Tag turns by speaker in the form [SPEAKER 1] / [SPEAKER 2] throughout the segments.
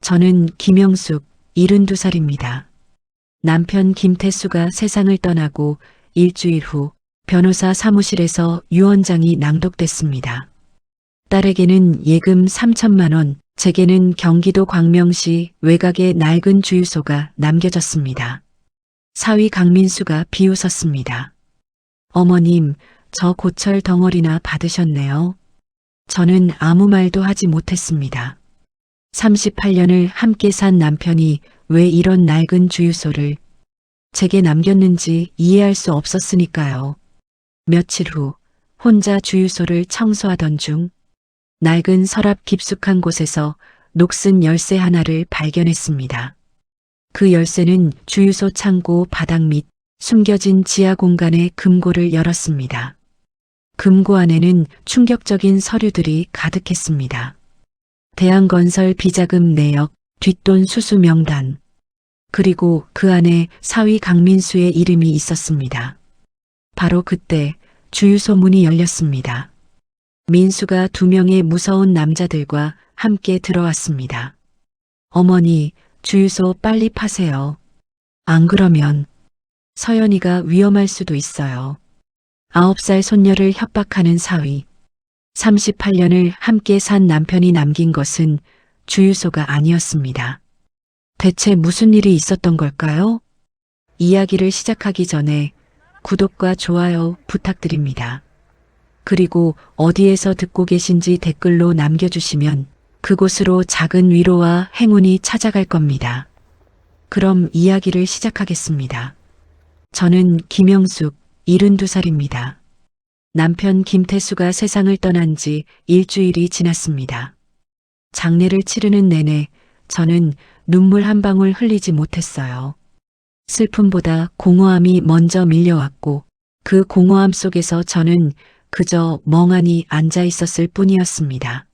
[SPEAKER 1] 저는 김영숙, 72살입니다. 남편 김태수가 세상을 떠나고 일주일 후 변호사 사무실에서 유언장이 낭독됐습니다. 딸에게는 예금 3천만 원, 제게는 경기도 광명시 외곽의 낡은 주유소가 남겨졌습니다. 사위 강민수가 비웃었습니다. 어머님, 저 고철 덩어리나 받으셨네요. 저는 아무 말도 하지 못했습니다. 38년을 함께 산 남편이 왜 이런 낡은 주유소를 제게 남겼는지 이해할 수 없었으니까요. 며칠 후 혼자 주유소를 청소하던 중 낡은 서랍 깊숙한 곳에서 녹슨 열쇠 하나를 발견했습니다. 그 열쇠는 주유소 창고 바닥 밑 숨겨진 지하 공간의 금고를 열었습니다. 금고 안에는 충격적인 서류들이 가득했습니다. 대한건설 비자금 내역, 뒷돈 수수 명단, 그리고 그 안에 사위 강민수의 이름이 있었습니다. 바로 그때 주유소 문이 열렸습니다. 민수가 2명의 무서운 남자들과 함께 들어왔습니다. 어머니, 주유소 빨리 파세요. 안 그러면 서연이가 위험할 수도 있어요. 9살 손녀를 협박하는 사위. 38년을 함께 산 남편이 남긴 것은 주유소가 아니었습니다. 대체 무슨 일이 있었던 걸까요? 이야기를 시작하기 전에 구독과 좋아요 부탁드립니다. 그리고 어디에서 듣고 계신지 댓글로 남겨주시면 그곳으로 작은 위로와 행운이 찾아갈 겁니다. 그럼 이야기를 시작하겠습니다. 저는 김영숙, 72살입니다. 남편 김태수가 세상을 떠난 지 일주일이 지났습니다. 장례를 치르는 내내 저는 눈물 한 방울 흘리지 못했어요. 슬픔보다 공허함이 먼저 밀려왔고 그 공허함 속에서 저는 그저 멍하니 앉아 있었을 뿐이었습니다.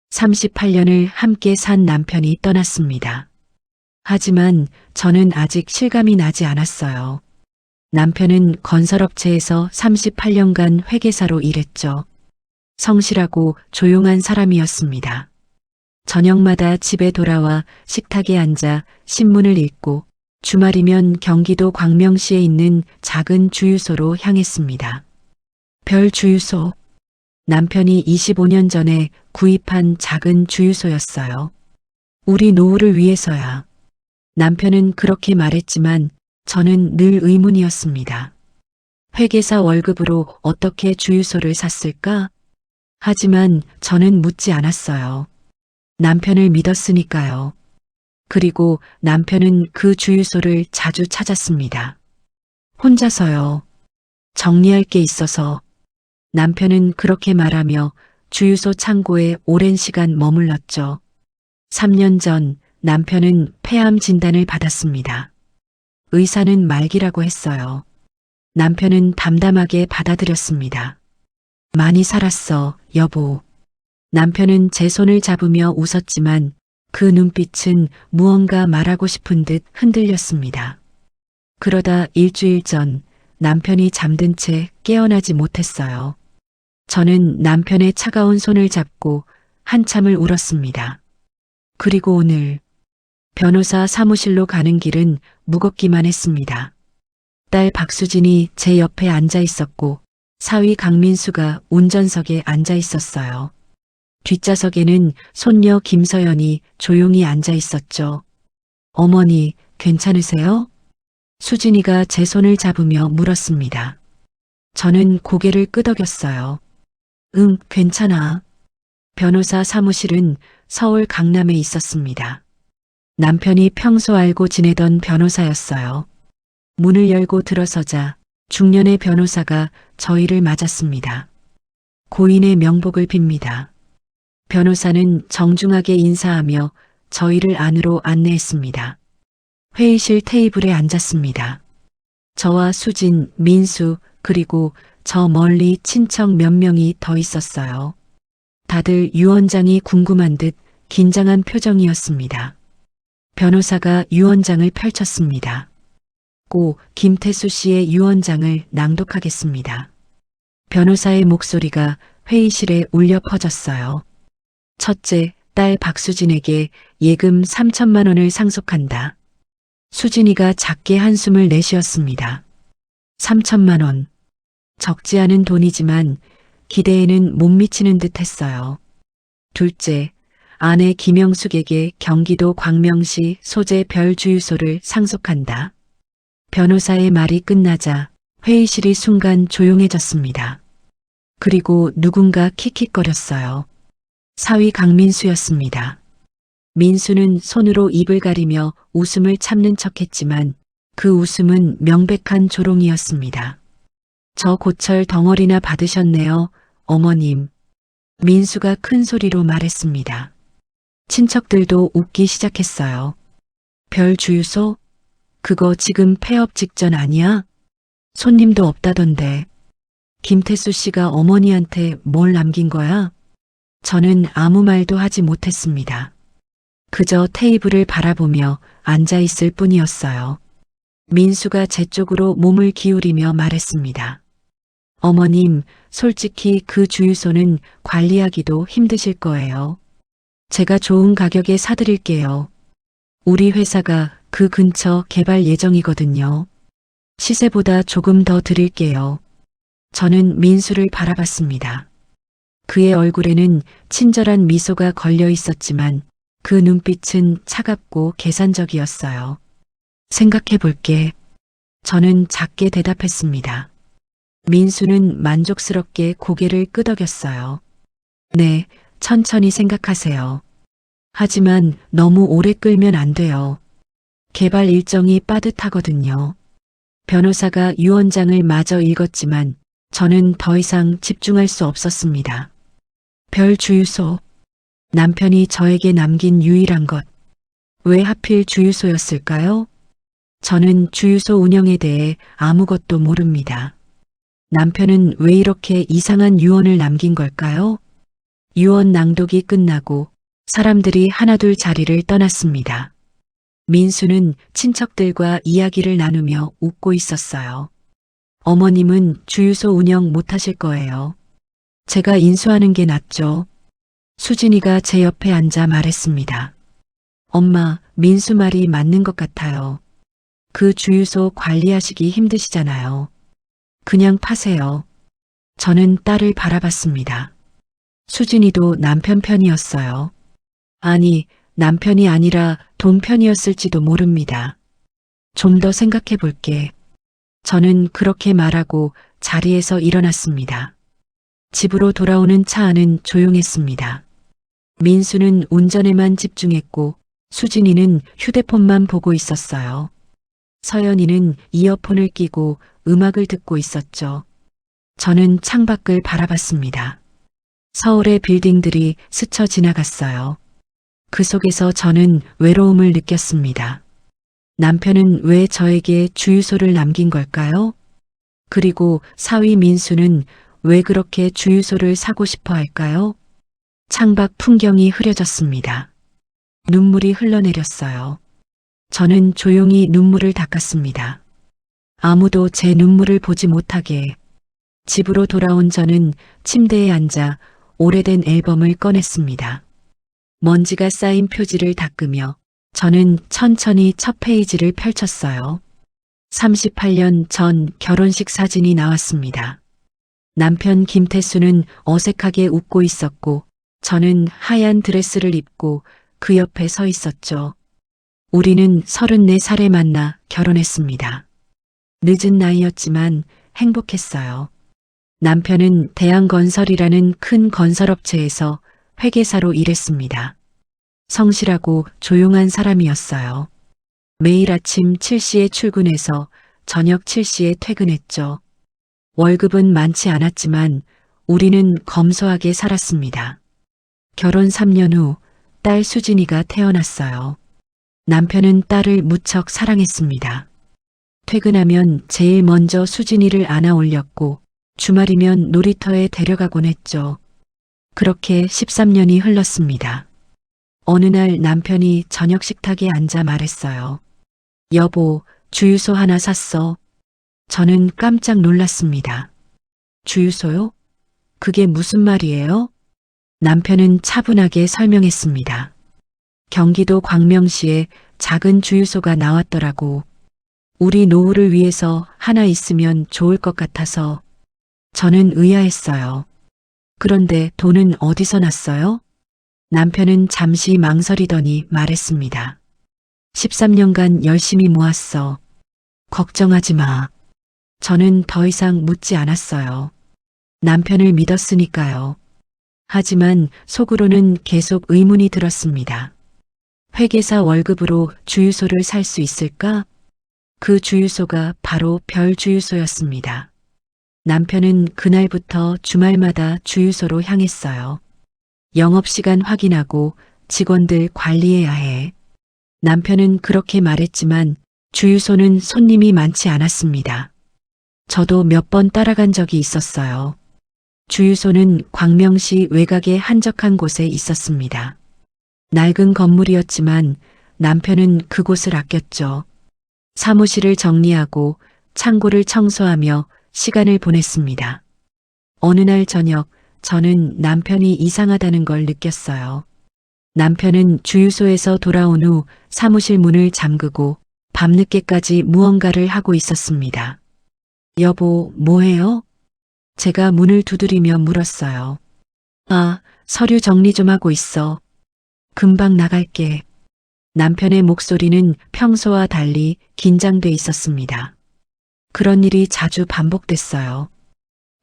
[SPEAKER 1] 38년을 함께 산 남편이 떠났습니다. 하지만 저는 아직 실감이 나지 않았어요. 남편은 건설업체에서 38년간 회계사로 일했죠. 성실하고 조용한 사람이었습니다. 저녁마다 집에 돌아와 식탁에 앉아 신문을 읽고 주말이면 경기도 광명시에 있는 작은 주유소로 향했습니다. 별 주유소. 남편이 25년 전에 구입한 작은 주유소였어요. 우리 노후를 위해서야. 남편은 그렇게 말했지만 저는 늘 의문이었습니다. 회계사 월급으로 어떻게 주유소를 샀을까? 하지만 저는 묻지 않았어요. 남편을 믿었으니까요. 그리고 남편은 그 주유소를 자주 찾았습니다. 혼자서요. 정리할 게 있어서. 남편은 그렇게 말하며 주유소 창고에 오랜 시간 머물렀죠. 3년 전 남편은 폐암 진단을 받았습니다. 의사는 말기라고 했어요. 남편은 담담하게 받아들였습니다. 많이 살았어, 여보. 남편은 제 손을 잡으며 웃었지만 그 눈빛은 무언가 말하고 싶은 듯 흔들렸습니다. 그러다 일주일 전 남편이 잠든 채 깨어나지 못했어요. 저는 남편의 차가운 손을 잡고 한참을 울었습니다. 그리고 오늘 변호사 사무실로 가는 길은 무겁기만 했습니다. 딸 박수진이 제 옆에 앉아 있었고 사위 강민수가 운전석에 앉아 있었어요. 뒷좌석에는 손녀 김서연이 조용히 앉아 있었죠. 어머니, 괜찮으세요? 수진이가 제 손을 잡으며 물었습니다. 저는 고개를 끄덕였어요. 응, 괜찮아. 변호사 사무실은 서울 강남에 있었습니다. 남편이 평소 알고 지내던 변호사였어요. 문을 열고 들어서자 중년의 변호사가 저희를 맞았습니다. 고인의 명복을 빕니다. 변호사는 정중하게 인사하며 저희를 안으로 안내했습니다. 회의실 테이블에 앉았습니다. 저와 수진, 민수, 그리고 저 멀리 친척 몇 명이 더 있었어요. 다들 유언장이 궁금한 듯 긴장한 표정이었습니다. 변호사가 유언장을 펼쳤습니다. 고 김태수 씨의 유언장을 낭독하겠습니다. 변호사의 목소리가 회의실에 울려 퍼졌어요. 첫째, 딸 박수진에게 예금 3천만 원을 상속한다. 수진이가 작게 한숨을 내쉬었습니다. 3천만 원. 적지 않은 돈이지만 기대에는 못 미치는 듯 했어요. 둘째, 아내 김영숙에게 경기도 광명시 소재 별 주유소를 상속한다. 변호사의 말이 끝나자 회의실이 순간 조용해졌습니다. 그리고 누군가 킥킥거렸어요. 사위 강민수였습니다. 민수는 손으로 입을 가리며 웃음을 참는 척했지만 그 웃음은 명백한 조롱이었습니다. 저 고철 덩어리나 받으셨네요, 어머님. 민수가 큰 소리로 말했습니다. 친척들도 웃기 시작했어요. 별 주유소? 그거 지금 폐업 직전 아니야? 손님도 없다던데. 김태수 씨가 어머니한테 뭘 남긴 거야? 저는 아무 말도 하지 못했습니다. 그저 테이블을 바라보며 앉아 있을 뿐이었어요. 민수가 제 쪽으로 몸을 기울이며 말했습니다. 어머님, 솔직히 그 주유소는 관리하기도 힘드실 거예요. 제가 좋은 가격에 사드릴게요. 우리 회사가 그 근처 개발 예정이거든요. 시세보다 조금 더 드릴게요. 저는 민수를 바라봤습니다. 그의 얼굴에는 친절한 미소가 걸려 있었지만 그 눈빛은 차갑고 계산적이었어요. 생각해 볼게. 저는 작게 대답했습니다. 민수는 만족스럽게 고개를 끄덕였어요. 네, 천천히 생각하세요. 하지만 너무 오래 끌면 안 돼요. 개발 일정이 빠듯하거든요. 변호사가 유언장을 마저 읽었지만 저는 더 이상 집중할 수 없었습니다. 별 주유소. 남편이 저에게 남긴 유일한 것. 왜 하필 주유소였을까요? 저는 주유소 운영에 대해 아무것도 모릅니다. 남편은 왜 이렇게 이상한 유언을 남긴 걸까요? 유언 낭독이 끝나고 사람들이 하나둘 자리를 떠났습니다. 민수는 친척들과 이야기를 나누며 웃고 있었어요. 어머님은 주유소 운영 못하실 거예요. 제가 인수하는 게 낫죠. 수진이가 제 옆에 앉아 말했습니다. 엄마, 민수 말이 맞는 것 같아요. 그 주유소 관리하시기 힘드시잖아요. 그냥 파세요. 저는 딸을 바라봤습니다. 수진이도 남편 편이었어요. 아니, 남편이 아니라 돈 편이었을지도 모릅니다. 좀 더 생각해 볼게. 저는 그렇게 말하고 자리에서 일어났습니다. 집으로 돌아오는 차 안은 조용했습니다. 민수는 운전에만 집중했고 수진이는 휴대폰만 보고 있었어요. 서연이는 이어폰을 끼고 음악을 듣고 있었죠. 저는 창밖을 바라봤습니다. 서울의 빌딩들이 스쳐 지나갔어요. 그 속에서 저는 외로움을 느꼈습니다. 남편은 왜 저에게 주유소를 남긴 걸까요? 그리고 사위 민수는 왜 그렇게 주유소를 사고 싶어 할까요? 창밖 풍경이 흐려졌습니다. 눈물이 흘러내렸어요. 저는 조용히 눈물을 닦았습니다. 아무도 제 눈물을 보지 못하게. 집으로 돌아온 저는 침대에 앉아 오래된 앨범을 꺼냈습니다. 먼지가 쌓인 표지를 닦으며 저는 천천히 첫 페이지를 펼쳤어요. 38년 전 결혼식 사진이 나왔습니다. 남편 김태수는 어색하게 웃고 있었고 저는 하얀 드레스를 입고 그 옆에 서 있었죠. 우리는 34살에 만나 결혼했습니다. 늦은 나이였지만 행복했어요. 남편은 대한건설이라는 큰 건설업체에서 회계사로 일했습니다. 성실하고 조용한 사람이었어요. 매일 아침 7시에 출근해서 저녁 7시에 퇴근했죠. 월급은 많지 않았지만 우리는 검소하게 살았습니다. 결혼 3년 후 딸 수진이가 태어났어요. 남편은 딸을 무척 사랑했습니다. 퇴근하면 제일 먼저 수진이를 안아 올렸고 주말이면 놀이터에 데려가곤 했죠. 그렇게 13년이 흘렀습니다. 어느 날 남편이 저녁 식탁에 앉아 말했어요. 여보, 주유소 하나 샀어. 저는 깜짝 놀랐습니다. 주유소요? 그게 무슨 말이에요? 남편은 차분하게 설명했습니다. 경기도 광명시에 작은 주유소가 나왔더라고. 우리 노후를 위해서 하나 있으면 좋을 것 같아서 저는 의아했어요. 그런데 돈은 어디서 났어요? 남편은 잠시 망설이더니 말했습니다. 13년간 열심히 모았어. 걱정하지 마. 저는 더 이상 묻지 않았어요. 남편을 믿었으니까요. 하지만 속으로는 계속 의문이 들었습니다. 회계사 월급으로 주유소를 살 수 있을까? 그 주유소가 바로 별 주유소였습니다. 남편은 그날부터 주말마다 주유소로 향했어요. 영업시간 확인하고 직원들 관리해야 해. 남편은 그렇게 말했지만 주유소는 손님이 많지 않았습니다. 저도 몇 번 따라간 적이 있었어요. 주유소는 광명시 외곽의 한적한 곳에 있었습니다. 낡은 건물이었지만 남편은 그곳을 아꼈죠. 사무실을 정리하고 창고를 청소하며 시간을 보냈습니다. 어느 날 저녁 저는 남편이 이상하다는 걸 느꼈어요. 남편은 주유소에서 돌아온 후 사무실 문을 잠그고 밤늦게까지 무언가를 하고 있었습니다. 여보, 뭐해요? 제가 문을 두드리며 물었어요. 아, 서류 정리 좀 하고 있어. 금방 나갈게. 남편의 목소리는 평소와 달리 긴장돼 있었습니다. 그런 일이 자주 반복됐어요.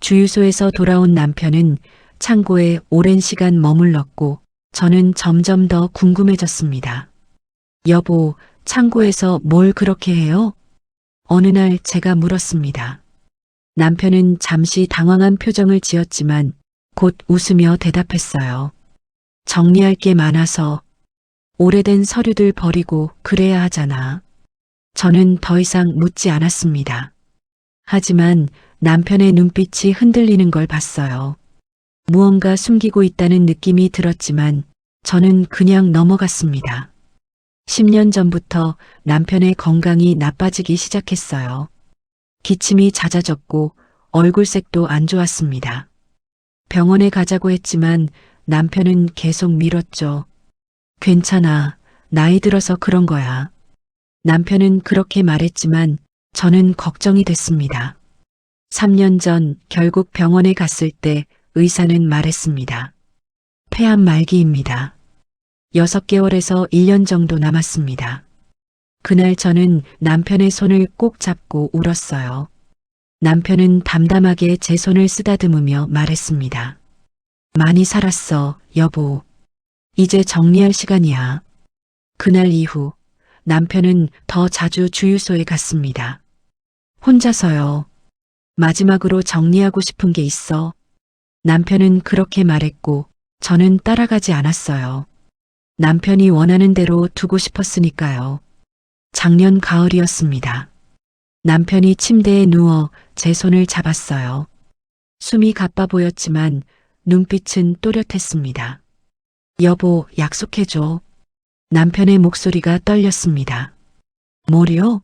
[SPEAKER 1] 주유소에서 돌아온 남편은 창고에 오랜 시간 머물렀고 저는 점점 더 궁금해졌습니다. 여보, 창고에서 뭘 그렇게 해요? 어느 날 제가 물었습니다. 남편은 잠시 당황한 표정을 지었지만 곧 웃으며 대답했어요. 정리할 게 많아서 오래된 서류들 버리고 그래야 하잖아. 저는 더 이상 묻지 않았습니다. 하지만 남편의 눈빛이 흔들리는 걸 봤어요. 무언가 숨기고 있다는 느낌이 들었지만 저는 그냥 넘어갔습니다. 10년 전부터 남편의 건강이 나빠지기 시작했어요. 기침이 잦아졌고 얼굴색도 안 좋았습니다. 병원에 가자고 했지만 남편은 계속 미뤘죠. 괜찮아. 나이 들어서 그런 거야. 남편은 그렇게 말했지만 저는 걱정이 됐습니다. 3년 전 결국 병원에 갔을 때 의사는 말했습니다. 폐암 말기입니다. 6개월에서 1년 정도 남았습니다. 그날 저는 남편의 손을 꼭 잡고 울었어요. 남편은 담담하게 제 손을 쓰다듬으며 말했습니다. 많이 살았어, 여보. 이제 정리할 시간이야. 그날 이후 남편은 더 자주 주유소에 갔습니다. 혼자서요. 마지막으로 정리하고 싶은 게 있어. 남편은 그렇게 말했고 저는 따라가지 않았어요. 남편이 원하는 대로 두고 싶었으니까요. 작년 가을이었습니다. 남편이 침대에 누워 제 손을 잡았어요. 숨이 가빠 보였지만 눈빛은 또렷했습니다. 여보, 약속해줘. 남편의 목소리가 떨렸습니다. 뭐요?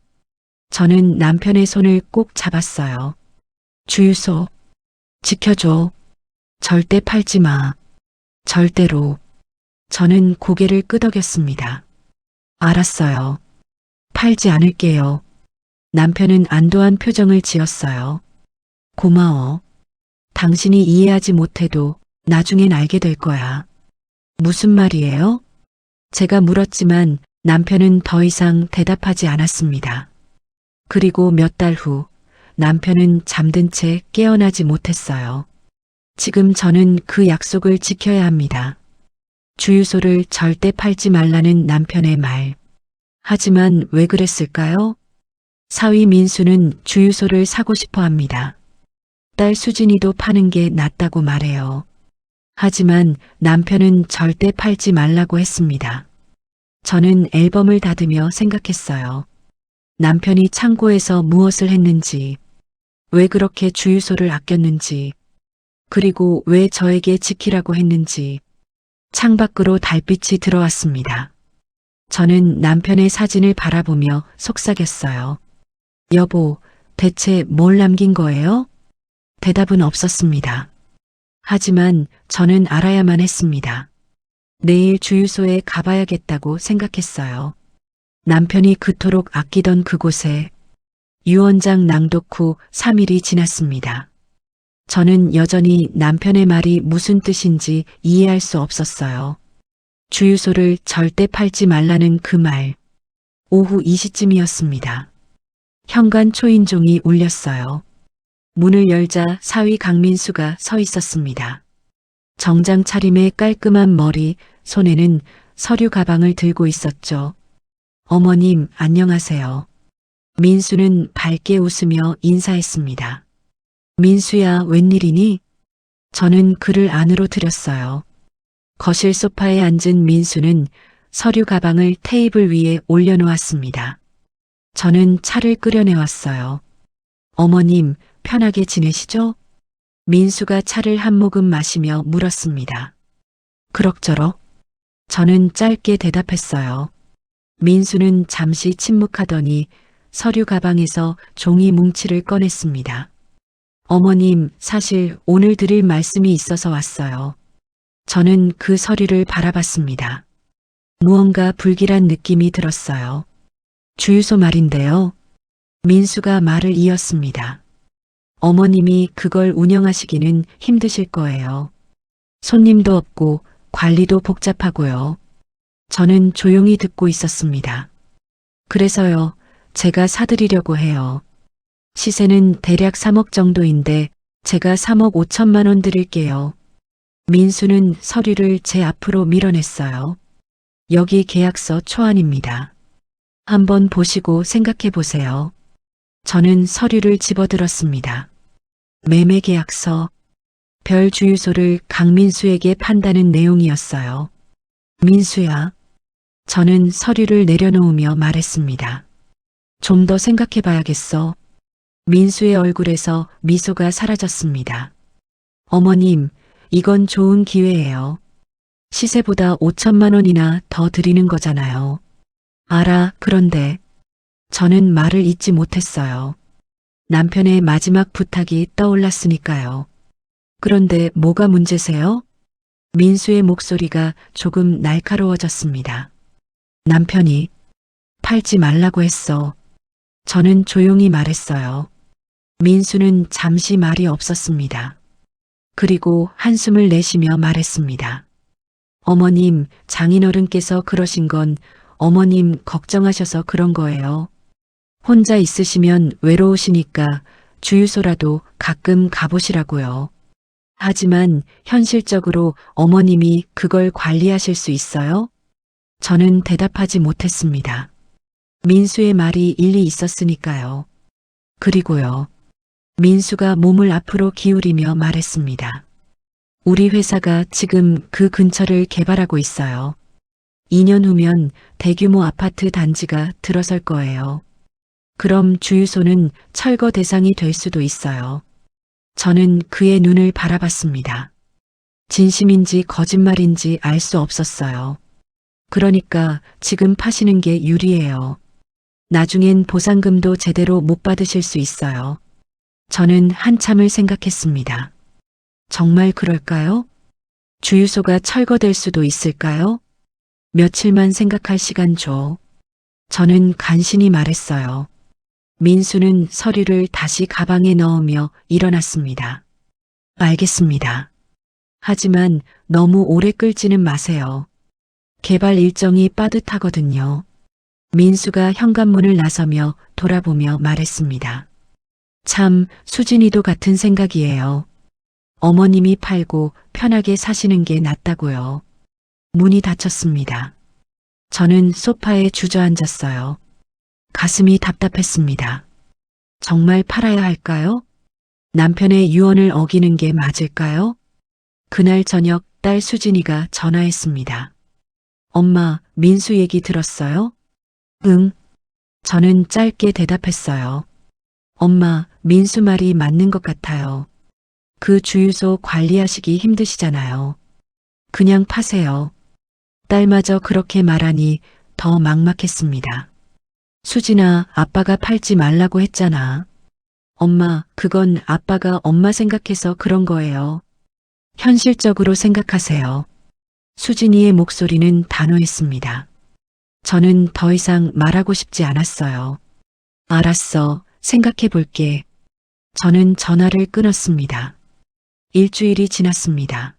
[SPEAKER 1] 저는 남편의 손을 꼭 잡았어요. 주유소. 지켜줘. 절대 팔지 마. 절대로. 저는 고개를 끄덕였습니다. 알았어요. 팔지 않을게요. 남편은 안도한 표정을 지었어요. 고마워. 당신이 이해하지 못해도 나중엔 알게 될 거야. 무슨 말이에요? 제가 물었지만 남편은 더 이상 대답하지 않았습니다. 그리고 몇 달 후 남편은 잠든 채 깨어나지 못했어요. 지금 저는 그 약속을 지켜야 합니다. 주유소를 절대 팔지 말라는 남편의 말. 하지만 왜 그랬을까요? 사위 민수는 주유소를 사고 싶어 합니다. 딸 수진이도 파는 게 낫다고 말해요. 하지만 남편은 절대 팔지 말라고 했습니다. 저는 앨범을 닫으며 생각했어요. 남편이 창고에서 무엇을 했는지, 왜 그렇게 주유소를 아꼈는지, 그리고 왜 저에게 지키라고 했는지. 창밖으로 달빛이 들어왔습니다. 저는 남편의 사진을 바라보며 속삭였어요. 여보, 대체 뭘 남긴 거예요? 대답은 없었습니다. 하지만 저는 알아야만 했습니다. 내일 주유소에 가봐야겠다고 생각했어요. 남편이 그토록 아끼던 그곳에 유언장 낭독 후 3일이 지났습니다. 저는 여전히 남편의 말이 무슨 뜻인지 이해할 수 없었어요. 주유소를 절대 팔지 말라는 그 말. 오후 2시쯤이었습니다. 현관 초인종이 울렸어요. 문을 열자 사위 강민수가 서 있었습니다. 정장 차림의 깔끔한 머리, 손에는 서류 가방을 들고 있었죠. 어머님, 안녕하세요. 민수는 밝게 웃으며 인사했습니다. 민수야, 웬일이니? 저는 그를 안으로 들였어요. 거실 소파에 앉은 민수는 서류 가방을 테이블 위에 올려놓았습니다. 저는 차를 끓여내왔어요. 어머님, 편하게 지내시죠? 민수가 차를 한 모금 마시며 물었습니다. 그럭저럭. 저는 짧게 대답했어요. 민수는 잠시 침묵하더니 서류 가방에서 종이 뭉치를 꺼냈습니다. 어머님, 사실 오늘 드릴 말씀이 있어서 왔어요. 저는 그 서류를 바라봤습니다. 무언가 불길한 느낌이 들었어요. 주유소 말인데요. 민수가 말을 이었습니다. 어머님이 그걸 운영하시기는 힘드실 거예요. 손님도 없고 관리도 복잡하고요. 저는 조용히 듣고 있었습니다. 그래서요, 제가 사드리려고 해요. 시세는 대략 3억 정도인데 제가 3억 5천만 원 드릴게요. 민수는 서류를 제 앞으로 밀어냈어요. 여기 계약서 초안입니다. 한번 보시고 생각해 보세요. 저는 서류를 집어들었습니다. 매매 계약서, 별 주유소를 강민수에게 판다는 내용이었어요. 민수야. 저는 서류를 내려놓으며 말했습니다. 좀 더 생각해 봐야겠어. 민수의 얼굴에서 미소가 사라졌습니다. 어머님, 이건 좋은 기회예요. 시세보다 5천만 원이나 더 드리는 거잖아요. 알아, 그런데 저는 말을 잇지 못했어요. 남편의 마지막 부탁이 떠올랐으니까요. 그런데 뭐가 문제세요? 민수의 목소리가 조금 날카로워졌습니다. 남편이 팔지 말라고 했어. 저는 조용히 말했어요. 민수는 잠시 말이 없었습니다. 그리고 한숨을 내쉬며 말했습니다. 어머님, 장인어른께서 그러신 건 어머님 걱정하셔서 그런 거예요. 혼자 있으시면 외로우시니까 주유소라도 가끔 가보시라고요. 하지만 현실적으로 어머님이 그걸 관리하실 수 있어요? 저는 대답하지 못했습니다. 민수의 말이 일리 있었으니까요. 그리고요. 민수가 몸을 앞으로 기울이며 말했습니다. 우리 회사가 지금 그 근처를 개발하고 있어요. 2년 후면 대규모 아파트 단지가 들어설 거예요. 그럼 주유소는 철거 대상이 될 수도 있어요. 저는 그의 눈을 바라봤습니다. 진심인지 거짓말인지 알 수 없었어요. 그러니까 지금 파시는 게 유리해요. 나중엔 보상금도 제대로 못 받으실 수 있어요. 저는 한참을 생각했습니다. 정말 그럴까요? 주유소가 철거될 수도 있을까요? 며칠만 생각할 시간 줘. 저는 간신히 말했어요. 민수는 서류를 다시 가방에 넣으며 일어났습니다. 알겠습니다. 하지만 너무 오래 끌지는 마세요. 개발 일정이 빠듯하거든요. 민수가 현관문을 나서며 돌아보며 말했습니다. 참 수진이도 같은 생각이에요. 어머님이 팔고 편하게 사시는 게 낫다고요. 문이 닫혔습니다. 저는 소파에 주저앉았어요. 가슴이 답답했습니다. 정말 팔아야 할까요? 남편의 유언을 어기는 게 맞을까요? 그날 저녁 딸 수진이가 전화했습니다. 엄마, 민수 얘기 들었어요? 응. 저는 짧게 대답했어요. 엄마, 민수 말이 맞는 것 같아요. 그 주유소 관리하시기 힘드시잖아요. 그냥 파세요. 딸마저 그렇게 말하니 더 막막했습니다. 수진아, 아빠가 팔지 말라고 했잖아. 엄마, 그건 아빠가 엄마 생각해서 그런 거예요. 현실적으로 생각하세요. 수진이의 목소리는 단호했습니다. 저는 더 이상 말하고 싶지 않았어요. 알았어, 생각해 볼게. 저는 전화를 끊었습니다. 일주일이 지났습니다.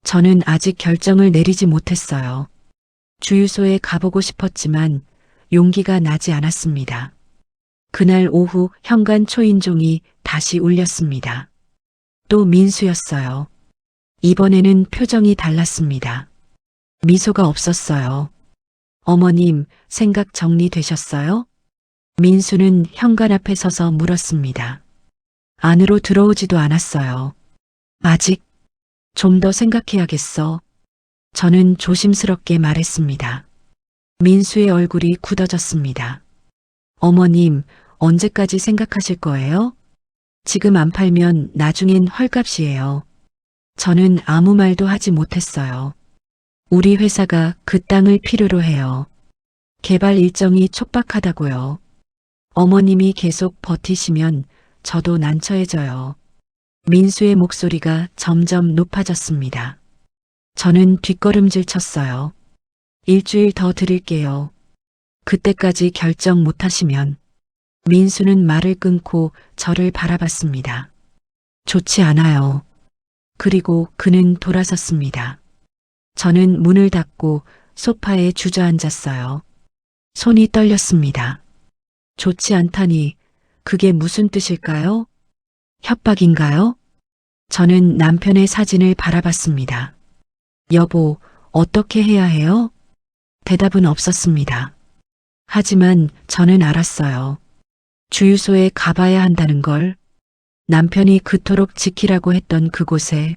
[SPEAKER 1] 저는 아직 결정을 내리지 못했어요. 주유소에 가보고 싶었지만 용기가 나지 않았습니다. 그날 오후 현관 초인종이 다시 울렸습니다. 또 민수였어요. 이번에는 표정이 달랐습니다. 미소가 없었어요. 어머님, 생각 정리되셨어요? 민수는 현관 앞에 서서 물었습니다. 안으로 들어오지도 않았어요. 아직? 좀 더 생각해야겠어. 저는 조심스럽게 말했습니다. 민수의 얼굴이 굳어졌습니다. 어머님, 언제까지 생각하실 거예요? 지금 안 팔면 나중엔 헐값이에요. 저는 아무 말도 하지 못했어요. 우리 회사가 그 땅을 필요로 해요. 개발 일정이 촉박하다고요. 어머님이 계속 버티시면 저도 난처해져요. 민수의 목소리가 점점 높아졌습니다. 저는 뒷걸음질 쳤어요. 일주일 더 드릴게요. 그때까지 결정 못하시면. 민수는 말을 끊고 저를 바라봤습니다. 좋지 않아요. 그리고 그는 돌아섰습니다. 저는 문을 닫고 소파에 주저앉았어요. 손이 떨렸습니다. 좋지 않다니 그게 무슨 뜻일까요? 협박인가요? 저는 남편의 사진을 바라봤습니다. 여보, 어떻게 해야 해요? 대답은 없었습니다. 하지만 저는 알았어요. 주유소에 가봐야 한다는 걸. 남편이 그토록 지키라고 했던 그곳에.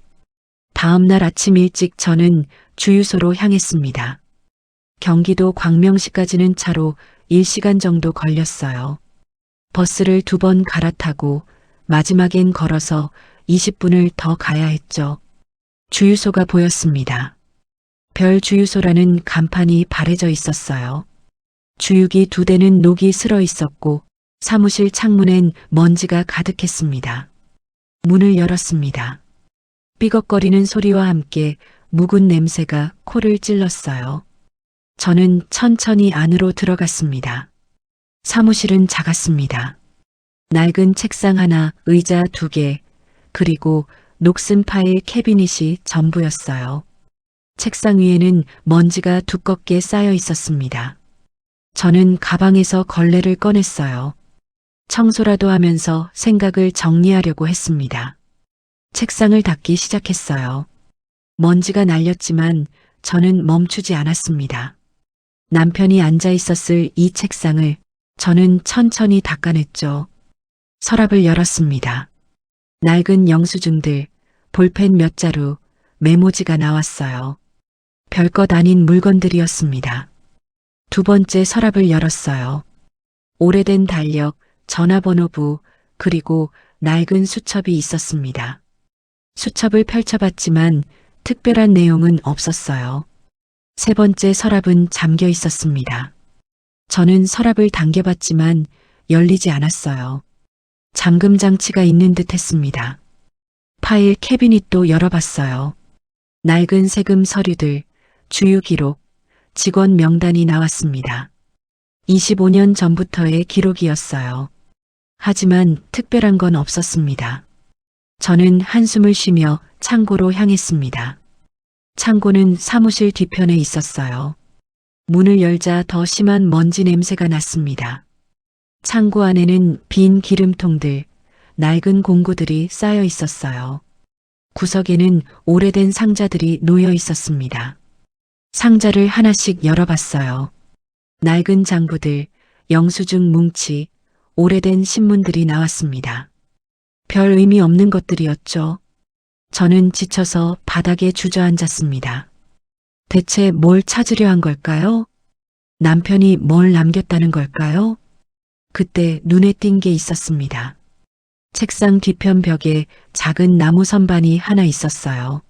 [SPEAKER 1] 다음 날 아침 일찍 저는 주유소로 향했습니다. 경기도 광명시까지는 차로 1시간 정도 걸렸어요. 버스를 2번 갈아타고 마지막엔 걸어서 20분을 더 가야 했죠. 주유소가 보였습니다. 별 주유소라는 간판이 바래져 있었어요. 주유기 2대는 녹이 슬어 있었고 사무실 창문엔 먼지가 가득했습니다. 문을 열었습니다. 삐걱거리는 소리와 함께 묵은 냄새가 코를 찔렀어요. 저는 천천히 안으로 들어갔습니다. 사무실은 작았습니다. 낡은 책상 하나, 의자 2개, 그리고 녹슨 파일 캐비닛이 전부였어요. 책상 위에는 먼지가 두껍게 쌓여 있었습니다. 저는 가방에서 걸레를 꺼냈어요. 청소라도 하면서 생각을 정리하려고 했습니다. 책상을 닦기 시작했어요. 먼지가 날렸지만 저는 멈추지 않았습니다. 남편이 앉아 있었을 이 책상을 저는 천천히 닦아냈죠. 서랍을 열었습니다. 낡은 영수증들, 볼펜 몇 자루, 메모지가 나왔어요. 별것 아닌 물건들이었습니다. 2번째 서랍을 열었어요. 오래된 달력, 전화번호부, 그리고 낡은 수첩이 있었습니다. 수첩을 펼쳐봤지만 특별한 내용은 없었어요. 3번째 서랍은 잠겨 있었습니다. 저는 서랍을 당겨봤지만 열리지 않았어요. 잠금 장치가 있는 듯 했습니다. 파일 캐비닛도 열어봤어요. 낡은 세금 서류들, 주유 기록, 직원 명단이 나왔습니다. 25년 전부터의 기록이었어요. 하지만 특별한 건 없었습니다. 저는 한숨을 쉬며 창고로 향했습니다. 창고는 사무실 뒤편에 있었어요. 문을 열자 더 심한 먼지 냄새가 났습니다. 창고 안에는 빈 기름통들, 낡은 공구들이 쌓여 있었어요. 구석에는 오래된 상자들이 놓여 있었습니다. 상자를 하나씩 열어봤어요. 낡은 장부들, 영수증 뭉치, 오래된 신문들이 나왔습니다. 별 의미 없는 것들이었죠. 저는 지쳐서 바닥에 주저앉았습니다. 대체 뭘 찾으려 한 걸까요? 남편이 뭘 남겼다는 걸까요? 그때 눈에 띈 게 있었습니다. 책상 뒤편 벽에 작은 나무 선반이 하나 있었어요.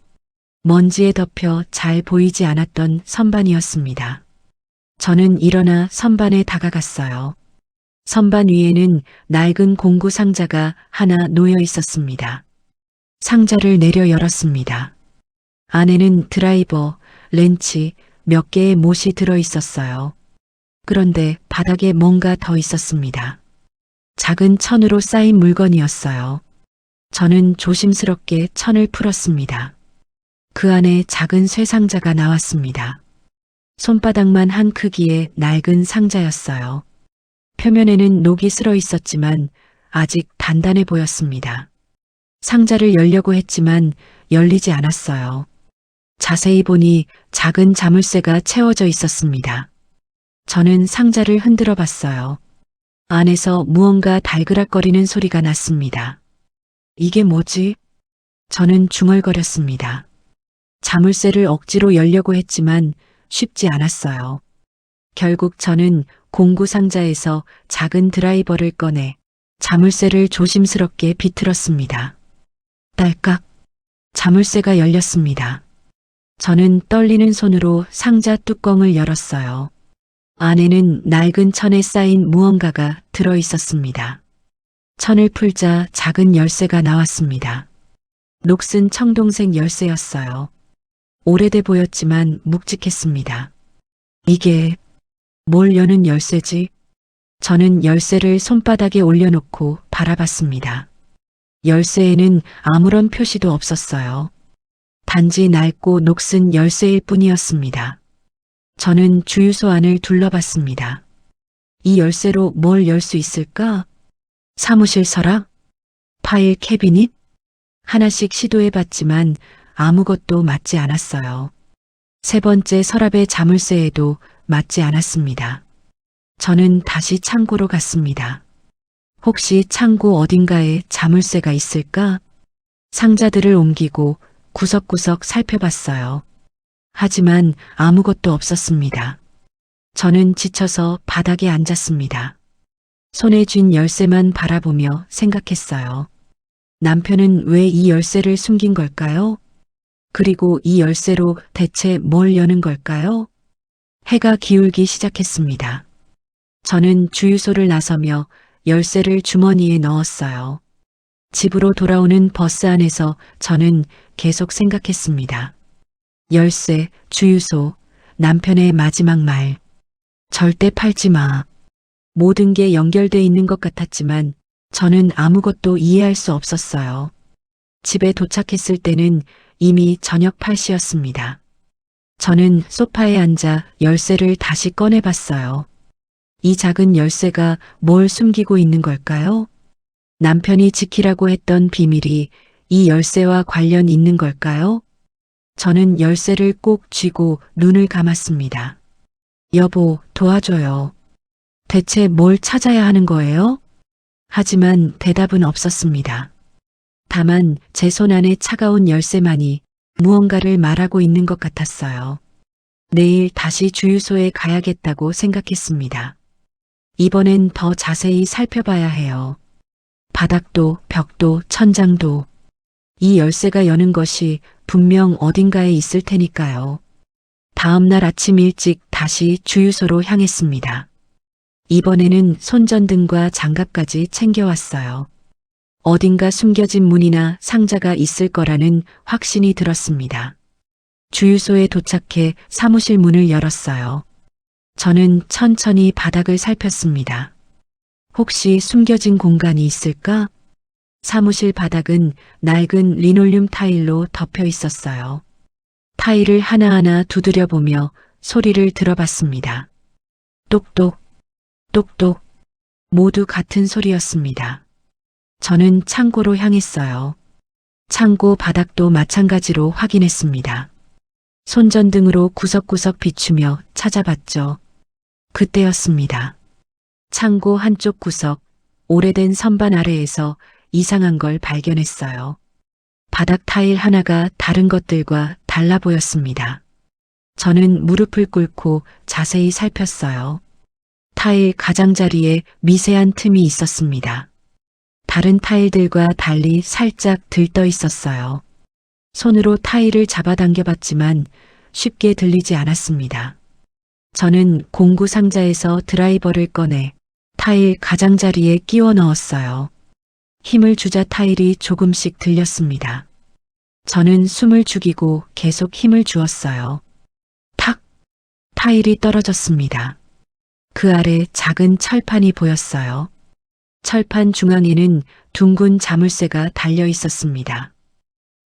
[SPEAKER 1] 먼지에 덮여 잘 보이지 않았던 선반이었습니다. 저는 일어나 선반에 다가갔어요. 선반 위에는 낡은 공구 상자가 하나 놓여 있었습니다. 상자를 내려 열었습니다. 안에는 드라이버, 렌치, 몇 개의 못이 들어 있었어요. 그런데 바닥에 뭔가 더 있었습니다. 작은 천으로 쌓인 물건이었어요. 저는 조심스럽게 천을 풀었습니다. 그 안에 작은 쇠상자가 나왔습니다. 손바닥만 한 크기의 낡은 상자였어요. 표면에는 녹이 슬어 있었지만 아직 단단해 보였습니다. 상자를 열려고 했지만 열리지 않았어요. 자세히 보니 작은 자물쇠가 채워져 있었습니다. 저는 상자를 흔들어 봤어요. 안에서 무언가 달그락거리는 소리가 났습니다. 이게 뭐지? 저는 중얼거렸습니다. 자물쇠를 억지로 열려고 했지만 쉽지 않았어요. 결국 저는 공구 상자에서 작은 드라이버를 꺼내 자물쇠를 조심스럽게 비틀었습니다. 딸깍! 자물쇠가 열렸습니다. 저는 떨리는 손으로 상자 뚜껑을 열었어요. 안에는 낡은 천에 쌓인 무언가가 들어 있었습니다. 천을 풀자 작은 열쇠가 나왔습니다. 녹슨 청동색 열쇠였어요. 오래돼 보였지만 묵직했습니다. 이게 뭘 여는 열쇠지? 저는 열쇠를 손바닥에 올려놓고 바라봤습니다. 열쇠에는 아무런 표시도 없었어요. 단지 낡고 녹슨 열쇠일 뿐이었습니다. 저는 주유소 안을 둘러봤습니다. 이 열쇠로 뭘 열 수 있을까? 사무실 서랍? 파일 캐비닛? 하나씩 시도해봤지만 아무것도 맞지 않았어요. 세 번째 서랍의 자물쇠에도 맞지 않았습니다. 저는 다시 창고로 갔습니다. 혹시 창고 어딘가에 자물쇠가 있을까? 상자들을 옮기고 구석구석 살펴봤어요. 하지만 아무것도 없었습니다. 저는 지쳐서 바닥에 앉았습니다. 손에 쥔 열쇠만 바라보며 생각했어요. 남편은 왜 이 열쇠를 숨긴 걸까요? 그리고 이 열쇠로 대체 뭘 여는 걸까요? 해가 기울기 시작했습니다. 저는 주유소를 나서며 열쇠를 주머니에 넣었어요. 집으로 돌아오는 버스 안에서 저는 계속 생각했습니다. 열쇠, 주유소, 남편의 마지막 말. 절대 팔지 마. 모든 게 연결돼 있는 것 같았지만 저는 아무것도 이해할 수 없었어요. 집에 도착했을 때는 이미 저녁 8시였습니다. 저는 소파에 앉아 열쇠를 다시 꺼내봤어요. 이 작은 열쇠가 뭘 숨기고 있는 걸까요? 남편이 지키라고 했던 비밀이 이 열쇠와 관련 있는 걸까요? 저는 열쇠를 꼭 쥐고 눈을 감았습니다. 여보, 도와줘요. 대체 뭘 찾아야 하는 거예요? 하지만 대답은 없었습니다. 다만 제 손 안에 차가운 열쇠만이 무언가를 말하고 있는 것 같았어요. 내일 다시 주유소에 가야겠다고 생각했습니다. 이번엔 더 자세히 살펴봐야 해요. 바닥도 벽도 천장도 이 열쇠가 여는 것이 분명 어딘가에 있을 테니까요. 다음 날 아침 일찍 다시 주유소로 향했습니다. 이번에는 손전등과 장갑까지 챙겨왔어요. 어딘가 숨겨진 문이나 상자가 있을 거라는 확신이 들었습니다. 주유소에 도착해 사무실 문을 열었어요. 저는 천천히 바닥을 살폈습니다. 혹시 숨겨진 공간이 있을까? 사무실 바닥은 낡은 리놀륨 타일로 덮여 있었어요. 타일을 하나하나 두드려 보며 소리를 들어봤습니다. 똑똑, 똑똑, 모두 같은 소리였습니다. 저는 창고로 향했어요. 창고 바닥도 마찬가지로 확인했습니다. 손전등으로 구석구석 비추며 찾아봤죠. 그때였습니다. 창고 한쪽 구석, 오래된 선반 아래에서 이상한 걸 발견했어요. 바닥 타일 하나가 다른 것들과 달라 보였습니다. 저는 무릎을 꿇고 자세히 살폈어요. 타일 가장자리에 미세한 틈이 있었습니다. 다른 타일들과 달리 살짝 들떠 있었어요. 손으로 타일을 잡아당겨 봤지만 쉽게 들리지 않았습니다. 저는 공구 상자에서 드라이버를 꺼내 타일 가장자리에 끼워 넣었어요. 힘을 주자 타일이 조금씩 들렸습니다. 저는 숨을 죽이고 계속 힘을 주었어요. 탁! 타일이 떨어졌습니다. 그 아래 작은 철판이 보였어요. 철판 중앙에는 둥근 자물쇠가 달려 있었습니다.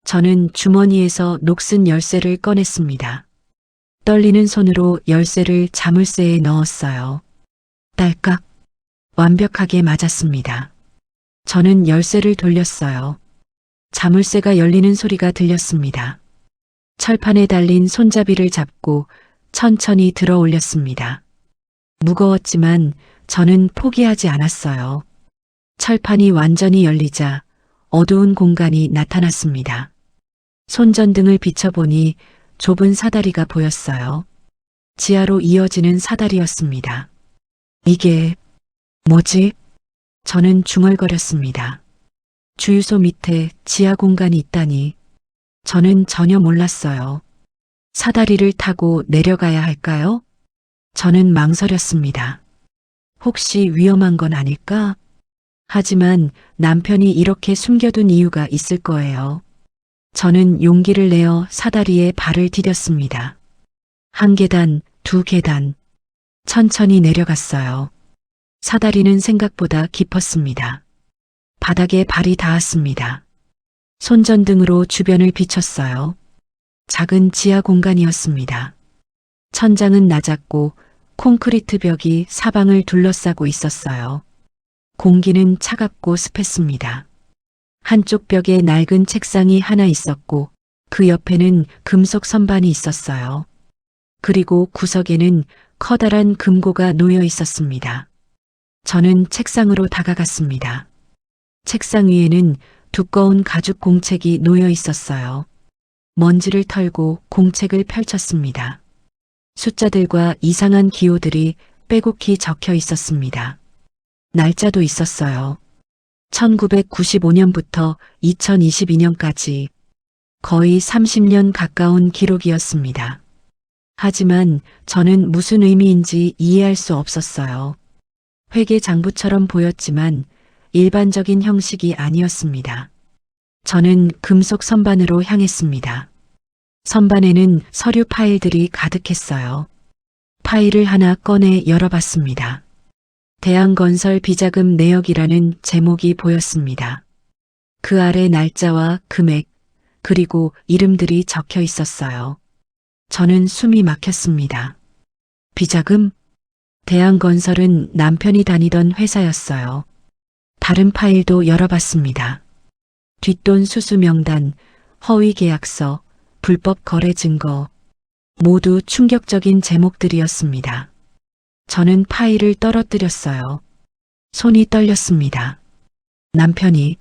[SPEAKER 1] 저는 주머니에서 녹슨 열쇠를 꺼냈습니다. 떨리는 손으로 열쇠를 자물쇠에 넣었어요. 딸깍! 완벽하게 맞았습니다. 저는 열쇠를 돌렸어요. 자물쇠가 열리는 소리가 들렸습니다. 철판에 달린 손잡이를 잡고 천천히 들어 올렸습니다. 무거웠지만 저는 포기하지 않았어요. 철판이 완전히 열리자 어두운 공간이 나타났습니다. 손전등을 비춰보니 좁은 사다리가 보였어요. 지하로 이어지는 사다리였습니다. 이게 뭐지? 저는 중얼거렸습니다. 주유소 밑에 지하 공간이 있다니 저는 전혀 몰랐어요. 사다리를 타고 내려가야 할까요? 저는 망설였습니다. 혹시 위험한 건 아닐까? 하지만 남편이 이렇게 숨겨둔 이유가 있을 거예요. 저는 용기를 내어 사다리에 발을 디뎠습니다. 한 계단, 두 계단. 천천히 내려갔어요. 사다리는 생각보다 깊었습니다. 바닥에 발이 닿았습니다. 손전등으로 주변을 비췄어요. 작은 지하 공간이었습니다. 천장은 낮았고 콘크리트 벽이 사방을 둘러싸고 있었어요. 공기는 차갑고 습했습니다. 한쪽 벽에 낡은 책상이 하나 있었고 그 옆에는 금속 선반이 있었어요. 그리고 구석에는 커다란 금고가 놓여 있었습니다. 저는 책상으로 다가갔습니다. 책상 위에는 두꺼운 가죽 공책이 놓여 있었어요. 먼지를 털고 공책을 펼쳤습니다. 숫자들과 이상한 기호들이 빼곡히 적혀 있었습니다. 날짜도 있었어요. 1995년부터 2022년까지 거의 30년 가까운 기록이었습니다. 하지만 저는 무슨 의미인지 이해할 수 없었어요. 회계 장부처럼 보였지만 일반적인 형식이 아니었습니다. 저는 금속 선반으로 향했습니다. 선반에는 서류 파일들이 가득했어요. 파일을 하나 꺼내 열어봤습니다. 대한건설 비자금 내역이라는 제목이 보였습니다. 그 아래 날짜와 금액, 그리고 이름들이 적혀 있었어요. 저는 숨이 막혔습니다. 비자금? 대한건설은 남편이 다니던 회사였어요. 다른 파일도 열어봤습니다. 뒷돈 수수 명단, 허위 계약서, 불법 거래 증거, 모두 충격적인 제목들이었습니다. 저는 파일을 떨어뜨렸어요. 손이 떨렸습니다. 남편이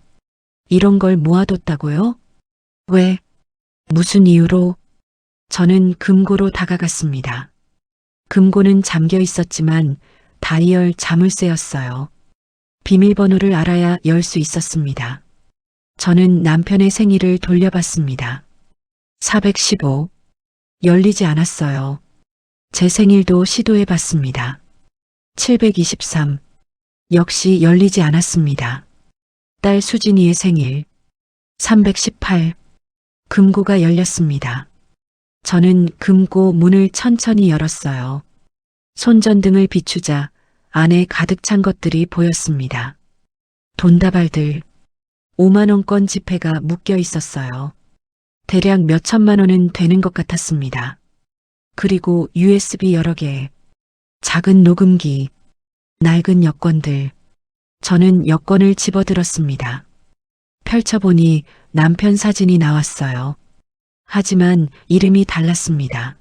[SPEAKER 1] 이런 걸 모아뒀다고요? 왜? 무슨 이유로? 저는 금고로 다가갔습니다. 금고는 잠겨 있었지만 다이얼 자물쇠였어요. 비밀번호를 알아야 열 수 있었습니다. 저는 남편의 생일을 돌려봤습니다. 415. 열리지 않았어요. 제 생일도 시도해봤습니다. 723. 역시 열리지 않았습니다. 딸 수진이의 생일. 318. 금고가 열렸습니다. 저는 금고 문을 천천히 열었어요. 손전등을 비추자 안에 가득 찬 것들이 보였습니다. 돈다발들, 5만 원권 지폐가 묶여 있었어요. 대략 몇 천만 원은 되는 것 같았습니다. 그리고 USB 여러 개, 작은 녹음기, 낡은 여권들. 저는 여권을 집어들었습니다. 펼쳐보니 남편 사진이 나왔어요. 하지만 이름이 달랐습니다.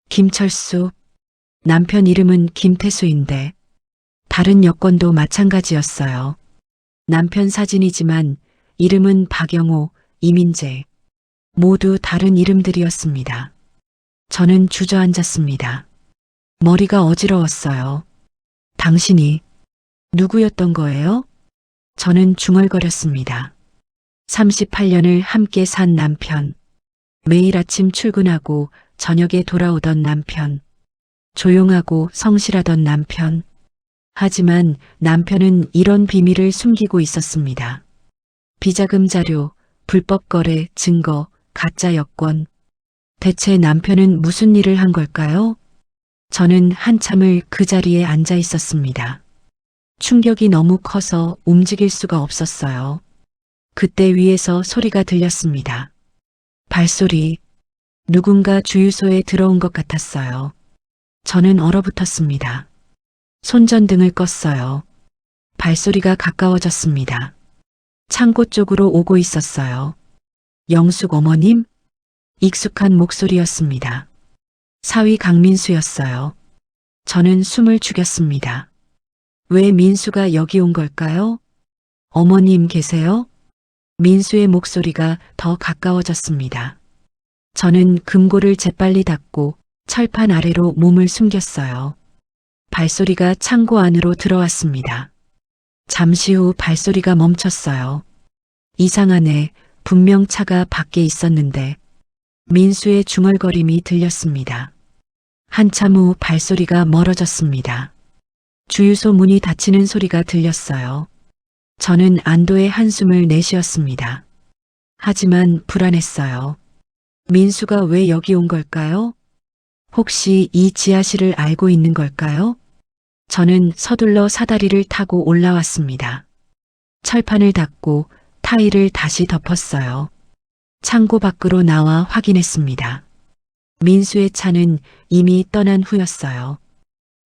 [SPEAKER 1] 김철수. 남편 이름은 김태수인데 다른 여권도 마찬가지였어요. 남편 사진이지만 이름은 박영호, 이민재. 모두 다른 이름들이었습니다. 저는 주저앉았습니다. 머리가 어지러웠어요. 당신이 누구였던 거예요? 저는 중얼거렸습니다. 38년을 함께 산 남편. 매일 아침 출근하고 저녁에 돌아오던 남편. 조용하고 성실하던 남편. 하지만 남편은 이런 비밀을 숨기고 있었습니다. 비자금 자료, 불법 거래, 증거, 가짜 여권. 대체 남편은 무슨 일을 한 걸까요? 저는 한참을 그 자리에 앉아 있었습니다. 충격이 너무 커서 움직일 수가 없었어요. 그때 위에서 소리가 들렸습니다. 발소리. 누군가 주유소에 들어온 것 같았어요. 저는 얼어붙었습니다. 손전등을 껐어요. 발소리가 가까워졌습니다. 창고 쪽으로 오고 있었어요. 영숙 어머님? 익숙한 목소리였습니다. 사위 강민수였어요. 저는 숨을 죽였습니다. 왜 민수가 여기 온 걸까요? 어머님 계세요? 민수의 목소리가 더 가까워졌습니다. 저는 금고를 재빨리 닫고 철판 아래로 몸을 숨겼어요. 발소리가 창고 안으로 들어왔습니다. 잠시 후 발소리가 멈췄어요. 이상하네. 분명 차가 밖에 있었는데 민수의 중얼거림이 들렸습니다. 한참 후 발소리가 멀어졌습니다. 주유소 문이 닫히는 소리가 들렸어요. 저는 안도의 한숨을 내쉬었습니다. 하지만 불안했어요. 민수가 왜 여기 온 걸까요? 혹시 이 지하실을 알고 있는 걸까요? 저는 서둘러 사다리를 타고 올라왔습니다. 철판을 닫고 타일을 다시 덮었어요. 창고 밖으로 나와 확인했습니다. 민수의 차는 이미 떠난 후였어요.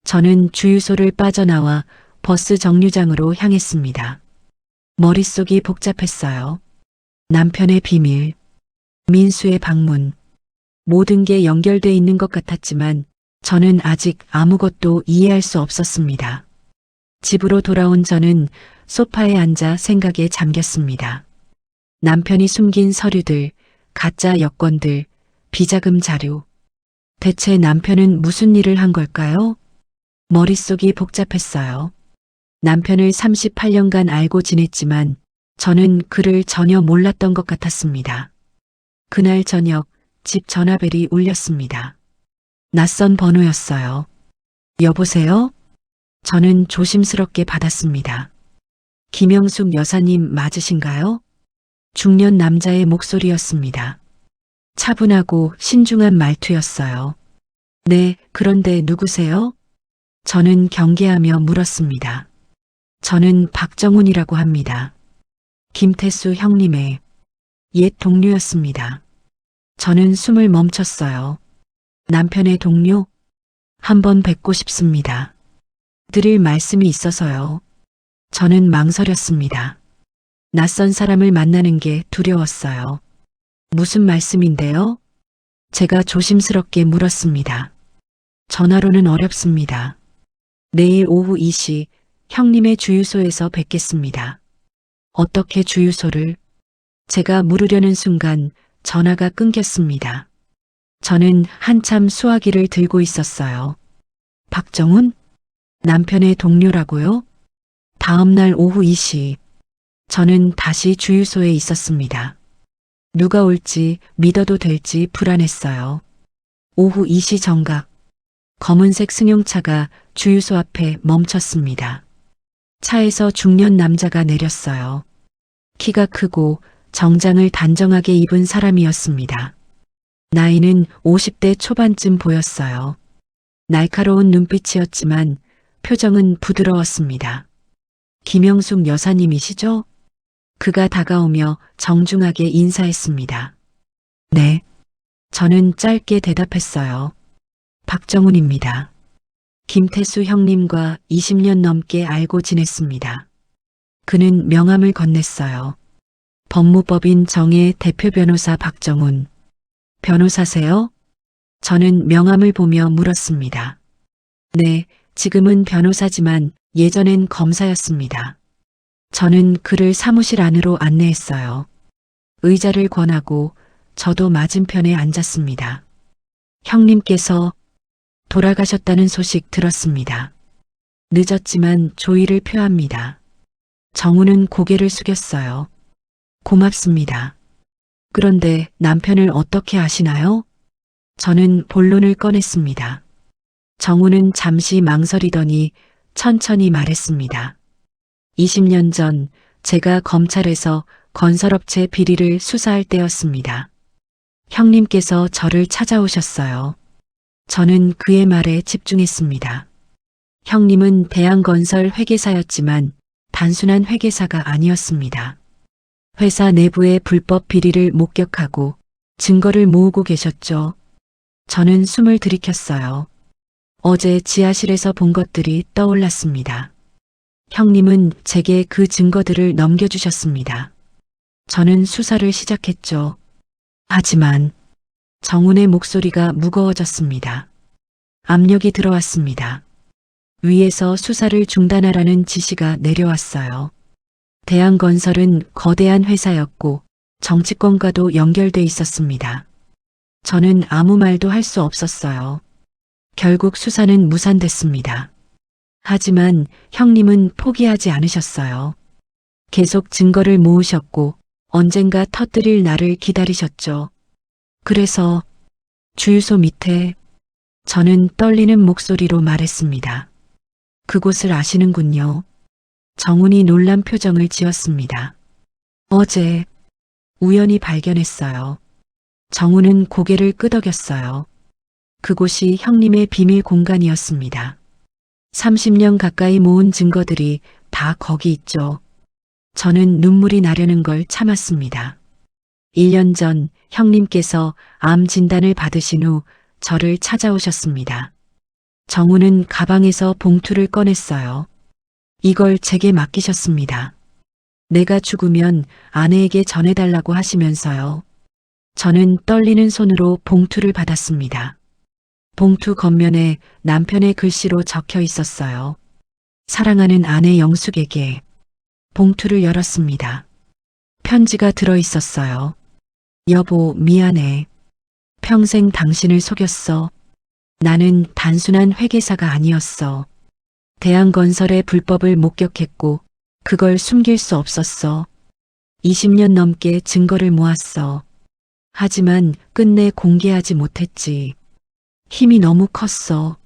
[SPEAKER 1] 저는 주유소를 빠져나와 버스 정류장으로 향했습니다. 머릿속이 복잡했어요. 남편의 비밀, 민수의 방문, 모든 게 연결돼 있는 것 같았지만 저는 아직 아무것도 이해할 수 없었습니다. 집으로 돌아온 저는 소파에 앉아 생각에 잠겼습니다. 남편이 숨긴 서류들, 가짜 여권들, 비자금 자료. 대체 남편은 무슨 일을 한 걸까요? 머릿속이 복잡했어요. 남편을 38년간 알고 지냈지만 저는 그를 전혀 몰랐던 것 같았습니다. 그날 저녁 집 전화벨이 울렸습니다. 낯선 번호였어요. 여보세요? 저는 조심스럽게 받았습니다. 김영숙 여사님 맞으신가요? 중년 남자의 목소리였습니다. 차분하고 신중한 말투였어요. 네, 그런데 누구세요? 저는 경계하며 물었습니다. 저는 박정훈이라고 합니다. 김태수 형님의 옛 동료였습니다. 저는 숨을 멈췄어요. 남편의 동료? 한번 뵙고 싶습니다. 드릴 말씀이 있어서요. 저는 망설였습니다. 낯선 사람을 만나는 게 두려웠어요. 무슨 말씀인데요? 제가 조심스럽게 물었습니다. 전화로는 어렵습니다. 내일 오후 2시 형님의 주유소에서 뵙겠습니다. 어떻게 주유소를? 제가 물으려는 순간 전화가 끊겼습니다. 저는 한참 수화기를 들고 있었어요. 박정훈? 남편의 동료라고요? 다음 날 오후 2시 저는 다시 주유소에 있었습니다. 누가 올지 믿어도 될지 불안했어요. 오후 2시 정각 검은색 승용차가 주유소 앞에 멈췄습니다. 차에서 중년 남자가 내렸어요. 키가 크고 정장을 단정하게 입은 사람이었습니다. 나이는 50대 초반쯤 보였어요. 날카로운 눈빛이었지만 표정은 부드러웠습니다. 김영숙 여사님이시죠? 그가 다가오며 정중하게 인사했습니다. 네. 저는 짧게 대답했어요. 박정훈입니다. 김태수 형님과 20년 넘게 알고 지냈습니다. 그는 명함을 건넸어요. 법무법인 정의 대표 변호사 박정훈. 변호사세요? 저는 명함을 보며 물었습니다. 네, 지금은 변호사지만 예전엔 검사였습니다. 저는 그를 사무실 안으로 안내했어요. 의자를 권하고 저도 맞은편에 앉았습니다. 형님께서 돌아가셨다는 소식 들었습니다. 늦었지만 조의를 표합니다. 정우는 고개를 숙였어요. 고맙습니다. 그런데 남편을 어떻게 아시나요? 저는 본론을 꺼냈습니다. 정우는 잠시 망설이더니 천천히 말했습니다. 20년 전 제가 검찰에서 건설업체 비리를 수사할 때였습니다. 형님께서 저를 찾아오셨어요. 저는 그의 말에 집중했습니다. 형님은 대한건설 회계사였지만 단순한 회계사가 아니었습니다. 회사 내부의 불법 비리를 목격하고 증거를 모으고 계셨죠. 저는 숨을 들이켰어요. 어제 지하실에서 본 것들이 떠올랐습니다. 형님은 제게 그 증거들을 넘겨주셨습니다. 저는 수사를 시작했죠. 하지만 정훈의 목소리가 무거워졌습니다. 압력이 들어왔습니다. 위에서 수사를 중단하라는 지시가 내려왔어요. 대한건설은 거대한 회사였고 정치권과도 연결돼 있었습니다. 저는 아무 말도 할 수 없었어요. 결국 수사는 무산됐습니다. 하지만 형님은 포기하지 않으셨어요. 계속 증거를 모으셨고 언젠가 터뜨릴 날을 기다리셨죠. 그래서 주유소 밑에 저는 떨리는 목소리로 말했습니다. 그곳을 아시는군요. 정훈이 놀란 표정을 지었습니다. 어제 우연히 발견했어요. 정훈은 고개를 끄덕였어요. 그곳이 형님의 비밀 공간이었습니다. 30년 가까이 모은 증거들이 다 거기 있죠. 저는 눈물이 나려는 걸 참았습니다. 1년 전 형님께서 암 진단을 받으신 후 저를 찾아오셨습니다. 정훈은 가방에서 봉투를 꺼냈어요. 이걸 제게 맡기셨습니다. 내가 죽으면 아내에게 전해달라고 하시면서요. 저는 떨리는 손으로 봉투를 받았습니다. 봉투 겉면에 남편의 글씨로 적혀 있었어요. 사랑하는 아내 영숙에게. 봉투를 열었습니다. 편지가 들어 있었어요. 여보, 미안해. 평생 당신을 속였어. 나는 단순한 회계사가 아니었어. 대한건설의 불법을 목격했고 그걸 숨길 수 없었어. 20년 넘게 증거를 모았어. 하지만 끝내 공개하지 못했지. 힘이 너무 컸어.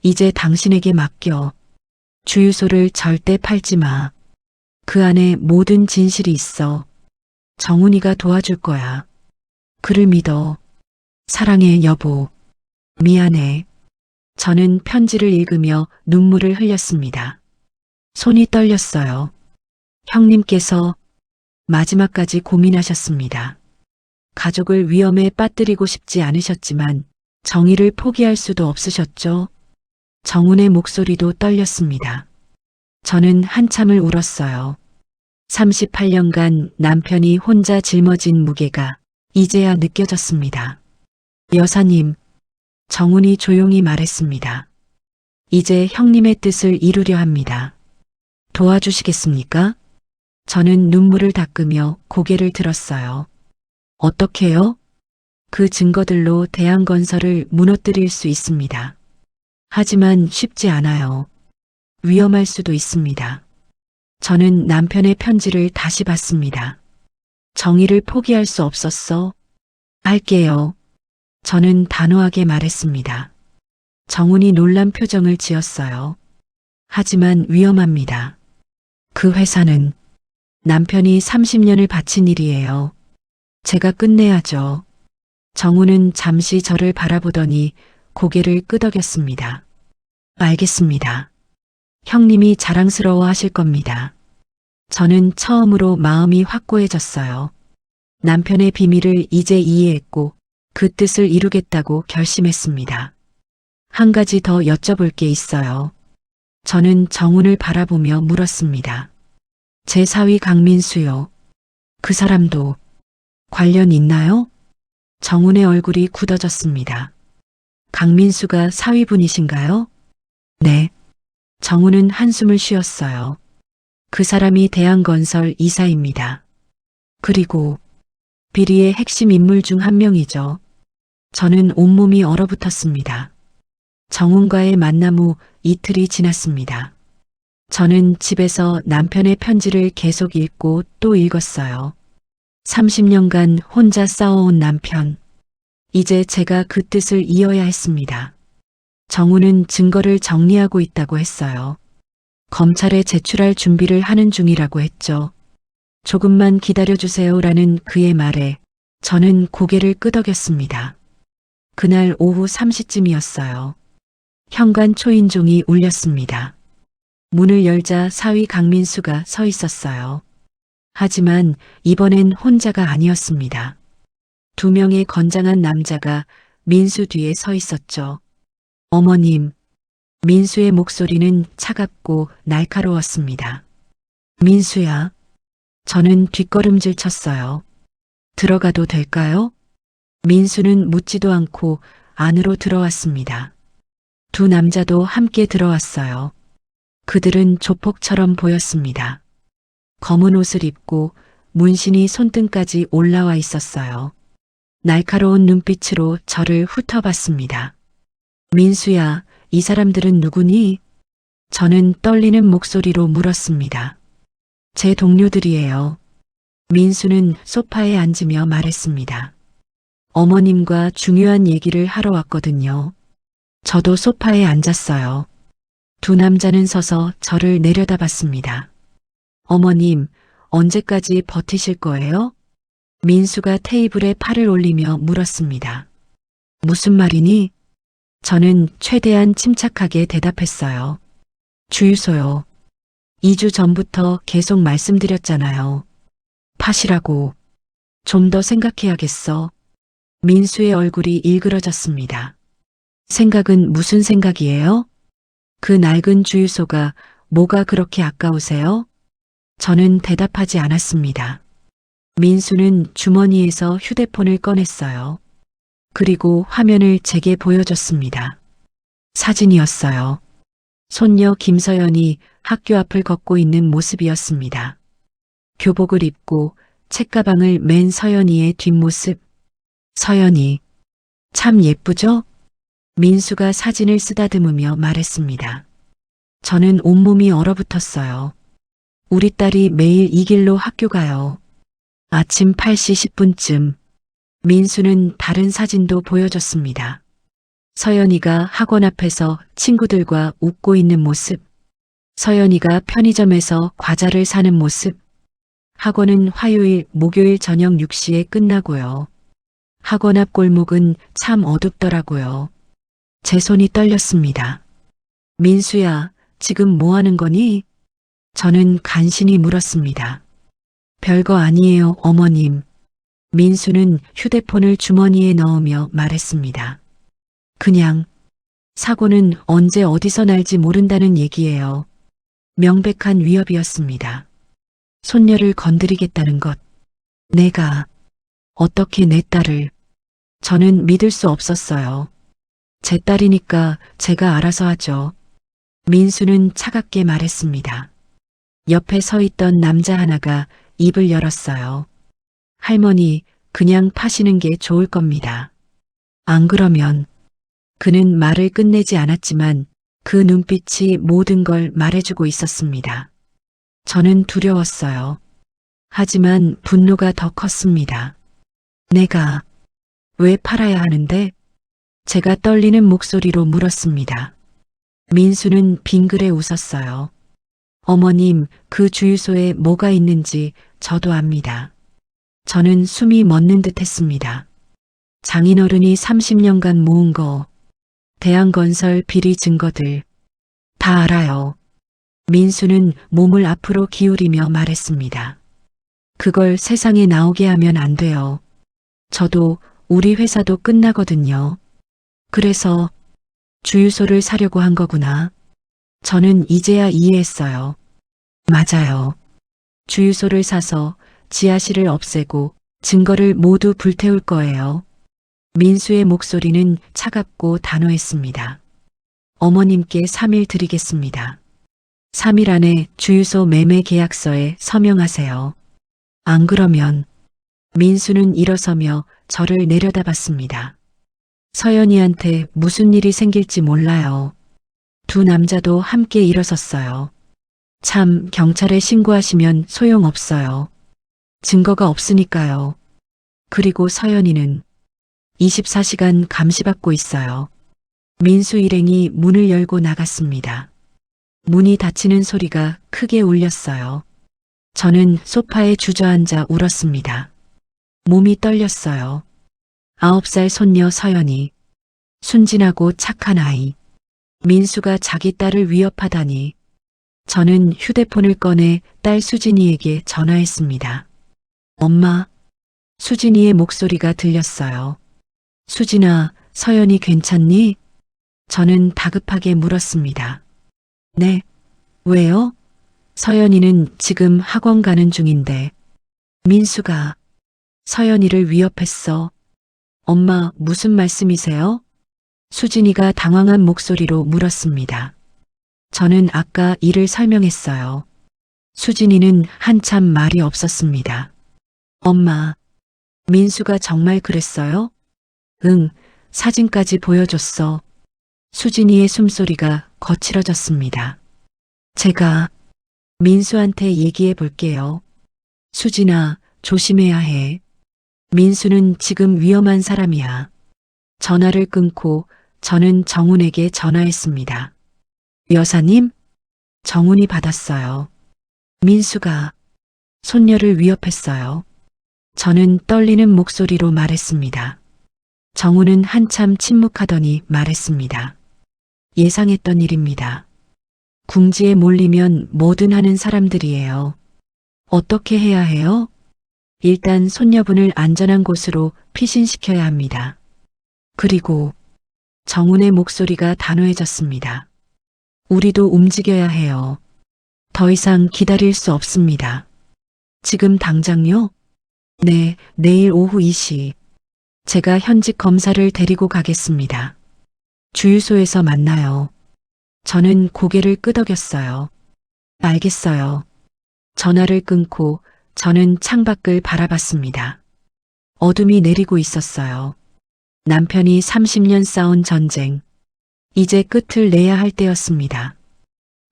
[SPEAKER 1] 이제 당신에게 맡겨. 주유소를 절대 팔지 마. 그 안에 모든 진실이 있어. 정훈이가 도와줄 거야. 그를 믿어. 사랑해, 여보. 미안해. 저는 편지를 읽으며 눈물을 흘렸습니다. 손이 떨렸어요. 형님께서 마지막까지 고민하셨습니다. 가족을 위험에 빠뜨리고 싶지 않으셨지만 정의를 포기할 수도 없으셨죠. 정훈의 목소리도 떨렸습니다. 저는 한참을 울었어요. 38년간 남편이 혼자 짊어진 무게가 이제야 느껴졌습니다. 여사님, 정훈이 조용히 말했습니다. 이제 형님의 뜻을 이루려 합니다. 도와주시겠습니까? 저는 눈물을 닦으며 고개를 들었어요. 어떻게요? 그 증거들로 대한건설을 무너뜨릴 수 있습니다. 하지만 쉽지 않아요. 위험할 수도 있습니다. 저는 남편의 편지를 다시 봤습니다. 정의를 포기할 수 없었어. 할게요. 저는 단호하게 말했습니다. 정훈이 놀란 표정을 지었어요. 하지만 위험합니다. 그 회사는 남편이 30년을 바친 일이에요. 제가 끝내야죠. 정훈은 잠시 저를 바라보더니 고개를 끄덕였습니다. 알겠습니다. 형님이 자랑스러워 하실 겁니다. 저는 처음으로 마음이 확고해졌어요. 남편의 비밀을 이제 이해했고 그 뜻을 이루겠다고 결심했습니다. 한 가지 더 여쭤볼 게 있어요. 저는 정훈을 바라보며 물었습니다. 제 사위 강민수요. 그 사람도 관련 있나요? 정훈의 얼굴이 굳어졌습니다. 강민수가 사위분이신가요? 네. 정훈은 한숨을 쉬었어요. 그 사람이 대한건설 이사입니다. 그리고 비리의 핵심 인물 중 한 명이죠. 저는 온몸이 얼어붙었습니다. 정훈과의 만남 후 이틀이 지났습니다. 저는 집에서 남편의 편지를 계속 읽고 또 읽었어요. 30년간 혼자 싸워온 남편. 이제 제가 그 뜻을 이어야 했습니다. 정훈은 증거를 정리하고 있다고 했어요. 검찰에 제출할 준비를 하는 중이라고 했죠. 조금만 기다려주세요라는 그의 말에 저는 고개를 끄덕였습니다. 그날 오후 3시쯤이었어요. 현관 초인종이 울렸습니다. 문을 열자 사위 강민수가 서 있었어요. 하지만 이번엔 혼자가 아니었습니다. 두 명의 건장한 남자가 민수 뒤에 서 있었죠. 어머님, 민수의 목소리는 차갑고 날카로웠습니다. 민수야, 저는 뒷걸음질 쳤어요. 들어가도 될까요? 민수는 묻지도 않고 안으로 들어왔습니다. 두 남자도 함께 들어왔어요. 그들은 조폭처럼 보였습니다. 검은 옷을 입고 문신이 손등까지 올라와 있었어요. 날카로운 눈빛으로 저를 훑어봤습니다. 민수야, 이 사람들은 누구니? 저는 떨리는 목소리로 물었습니다. 제 동료들이에요. 민수는 소파에 앉으며 말했습니다. 어머님과 중요한 얘기를 하러 왔거든요. 저도 소파에 앉았어요. 두 남자는 서서 저를 내려다봤습니다. 어머님, 언제까지 버티실 거예요? 민수가 테이블에 팔을 올리며 물었습니다. 무슨 말이니? 저는 최대한 침착하게 대답했어요. 주유소요. 2주 전부터 계속 말씀드렸잖아요. 파시라고. 좀 더 생각해야겠어. 민수의 얼굴이 일그러졌습니다. 생각은 무슨 생각이에요? 그 낡은 주유소가 뭐가 그렇게 아까우세요? 저는 대답하지 않았습니다. 민수는 주머니에서 휴대폰을 꺼냈어요. 그리고 화면을 제게 보여줬습니다. 사진이었어요. 손녀 김서연이 학교 앞을 걷고 있는 모습이었습니다. 교복을 입고 책가방을 맨 서연이의 뒷모습. 서연이, 참 예쁘죠? 민수가 사진을 쓰다듬으며 말했습니다. 저는 온몸이 얼어붙었어요. 우리 딸이 매일 이 길로 학교 가요. 아침 8시 10분쯤 민수는 다른 사진도 보여줬습니다. 서연이가 학원 앞에서 친구들과 웃고 있는 모습. 서연이가 편의점에서 과자를 사는 모습. 학원은 화요일, 목요일 저녁 6시에 끝나고요. 학원 앞 골목은 참 어둡더라고요. 제 손이 떨렸습니다. 민수야, 지금 뭐 하는 거니? 저는 간신히 물었습니다. 별거 아니에요, 어머님. 민수는 휴대폰을 주머니에 넣으며 말했습니다. 그냥 사고는 언제 어디서 날지 모른다는 얘기예요. 명백한 위협이었습니다. 손녀를 건드리겠다는 것. 내가 어떻게 내 딸을. 저는 믿을 수 없었어요. 제 딸이니까 제가 알아서 하죠. 민수는 차갑게 말했습니다. 옆에 서 있던 남자 하나가 입을 열었어요. 할머니, 그냥 파시는 게 좋을 겁니다. 안 그러면. 그는 말을 끝내지 않았지만 그 눈빛이 모든 걸 말해주고 있었습니다. 저는 두려웠어요. 하지만 분노가 더 컸습니다. 내가 왜 팔아야 하는데? 제가 떨리는 목소리로 물었습니다. 민수는 빙그레 웃었어요. 어머님, 그 주유소에 뭐가 있는지 저도 압니다. 저는 숨이 멎는 듯 했습니다. 장인어른이 30년간 모은 거, 대한건설 비리 증거들, 다 알아요. 민수는 몸을 앞으로 기울이며 말했습니다. 그걸 세상에 나오게 하면 안 돼요. 저도 우리 회사도 끝나거든요. 그래서 주유소를 사려고 한 거구나. 저는 이제야 이해했어요. 맞아요. 주유소를 사서 지하실을 없애고 증거를 모두 불태울 거예요. 민수의 목소리는 차갑고 단호했습니다. 어머님께 3일 드리겠습니다. 3일 안에 주유소 매매 계약서에 서명하세요. 안 그러면. 민수는 일어서며 저를 내려다봤습니다. 서연이한테 무슨 일이 생길지 몰라요. 두 남자도 함께 일어섰어요. 참, 경찰에 신고하시면 소용없어요. 증거가 없으니까요. 그리고 서연이는 24시간 감시받고 있어요. 민수 일행이 문을 열고 나갔습니다. 문이 닫히는 소리가 크게 울렸어요. 저는 소파에 주저앉아 울었습니다. 몸이 떨렸어요. 9살 손녀 서연이. 순진하고 착한 아이. 민수가 자기 딸을 위협하다니. 저는 휴대폰을 꺼내 딸 수진이에게 전화했습니다. 엄마. 수진이의 목소리가 들렸어요. 수진아, 서연이 괜찮니? 저는 다급하게 물었습니다. 네. 왜요? 서연이는 지금 학원 가는 중인데. 민수가 서연이를 위협했어. 엄마, 무슨 말씀이세요? 수진이가 당황한 목소리로 물었습니다. 저는 아까 일을 설명했어요. 수진이는 한참 말이 없었습니다. 엄마, 민수가 정말 그랬어요? 응, 사진까지 보여줬어. 수진이의 숨소리가 거칠어졌습니다. 제가 민수한테 얘기해 볼게요. 수진아, 조심해야 해. 민수는 지금 위험한 사람이야. 전화를 끊고 저는 정훈에게 전화했습니다. 여사님? 정훈이 받았어요. 민수가 손녀를 위협했어요. 저는 떨리는 목소리로 말했습니다. 정훈은 한참 침묵하더니 말했습니다. 예상했던 일입니다. 궁지에 몰리면 뭐든 하는 사람들이에요. 어떻게 해야 해요? 일단 손녀분을 안전한 곳으로 피신시켜야 합니다. 그리고 정훈의 목소리가 단호해졌습니다. 우리도 움직여야 해요. 더 이상 기다릴 수 없습니다. 지금 당장요? 네, 내일 오후 2시. 제가 현직 검사를 데리고 가겠습니다. 주유소에서 만나요. 저는 고개를 끄덕였어요. 알겠어요. 전화를 끊고 저는 창밖을 바라봤습니다. 어둠이 내리고 있었어요. 남편이 30년 싸운 전쟁. 이제 끝을 내야 할 때였습니다.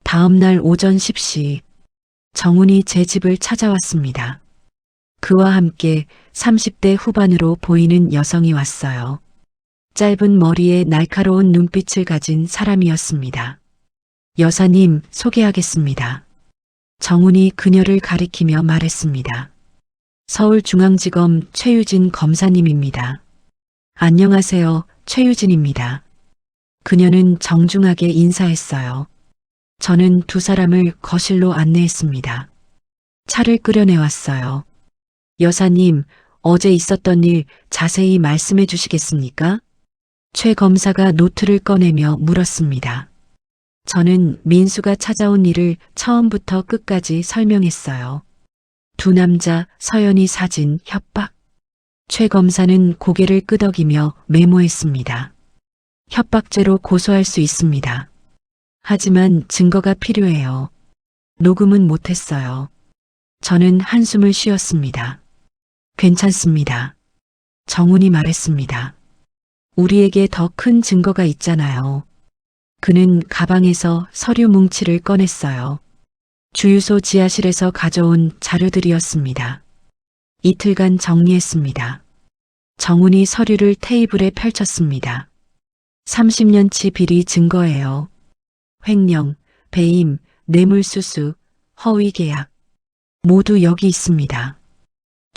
[SPEAKER 1] 다음 날 오전 10시 정훈이 제 집을 찾아왔습니다. 그와 함께 30대 후반으로 보이는 여성이 왔어요. 짧은 머리에 날카로운 눈빛을 가진 사람이었습니다. 여사님, 소개하겠습니다. 정훈이 그녀를 가리키며 말했습니다. 서울중앙지검 최유진 검사님입니다. 안녕하세요, 최유진입니다. 그녀는 정중하게 인사했어요. 저는 두 사람을 거실로 안내했습니다. 차를 끓여내왔어요. 여사님, 어제 있었던 일 자세히 말씀해 주시겠습니까? 최 검사가 노트를 꺼내며 물었습니다. 저는 민수가 찾아온 일을 처음부터 끝까지 설명했어요. 두 남자, 서연이 사진, 협박. 최 검사는 고개를 끄덕이며 메모했습니다. 협박죄로 고소할 수 있습니다. 하지만 증거가 필요해요. 녹음은 못했어요. 저는 한숨을 쉬었습니다. 괜찮습니다. 정훈이 말했습니다. 우리에게 더 큰 증거가 있잖아요. 그는 가방에서 서류 뭉치를 꺼냈어요. 주유소 지하실에서 가져온 자료들이었습니다. 이틀간 정리했습니다. 정훈이 서류를 테이블에 펼쳤습니다. 30년치 비리 증거예요. 횡령, 배임, 뇌물수수, 허위계약. 모두 여기 있습니다.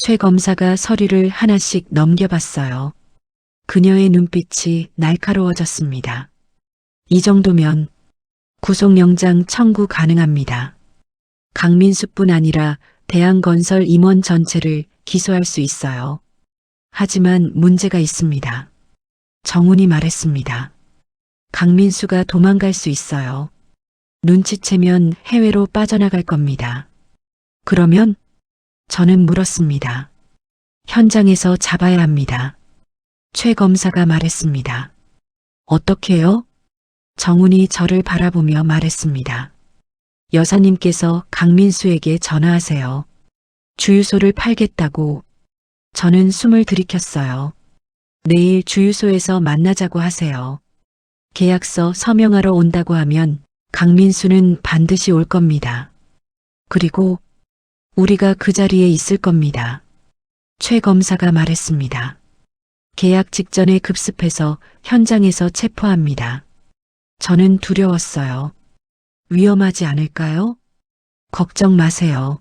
[SPEAKER 1] 최 검사가 서류를 하나씩 넘겨봤어요. 그녀의 눈빛이 날카로워졌습니다. 이 정도면 구속영장 청구 가능합니다. 강민수뿐 아니라 대한건설 임원 전체를 기소할 수 있어요. 하지만 문제가 있습니다. 정훈이 말했습니다. 강민수가 도망갈 수 있어요. 눈치채면 해외로 빠져나갈 겁니다. 그러면? 저는 물었습니다. 현장에서 잡아야 합니다. 최 검사가 말했습니다. 어떻게요? 정훈이 저를 바라보며 말했습니다. 여사님께서 강민수에게 전화하세요. 주유소를 팔겠다고. 저는 숨을 들이켰어요. 내일 주유소에서 만나자고 하세요. 계약서 서명하러 온다고 하면 강민수는 반드시 올 겁니다. 그리고 우리가 그 자리에 있을 겁니다. 최 검사가 말했습니다. 계약 직전에 급습해서 현장에서 체포합니다. 저는 두려웠어요. 위험하지 않을까요? 걱정 마세요.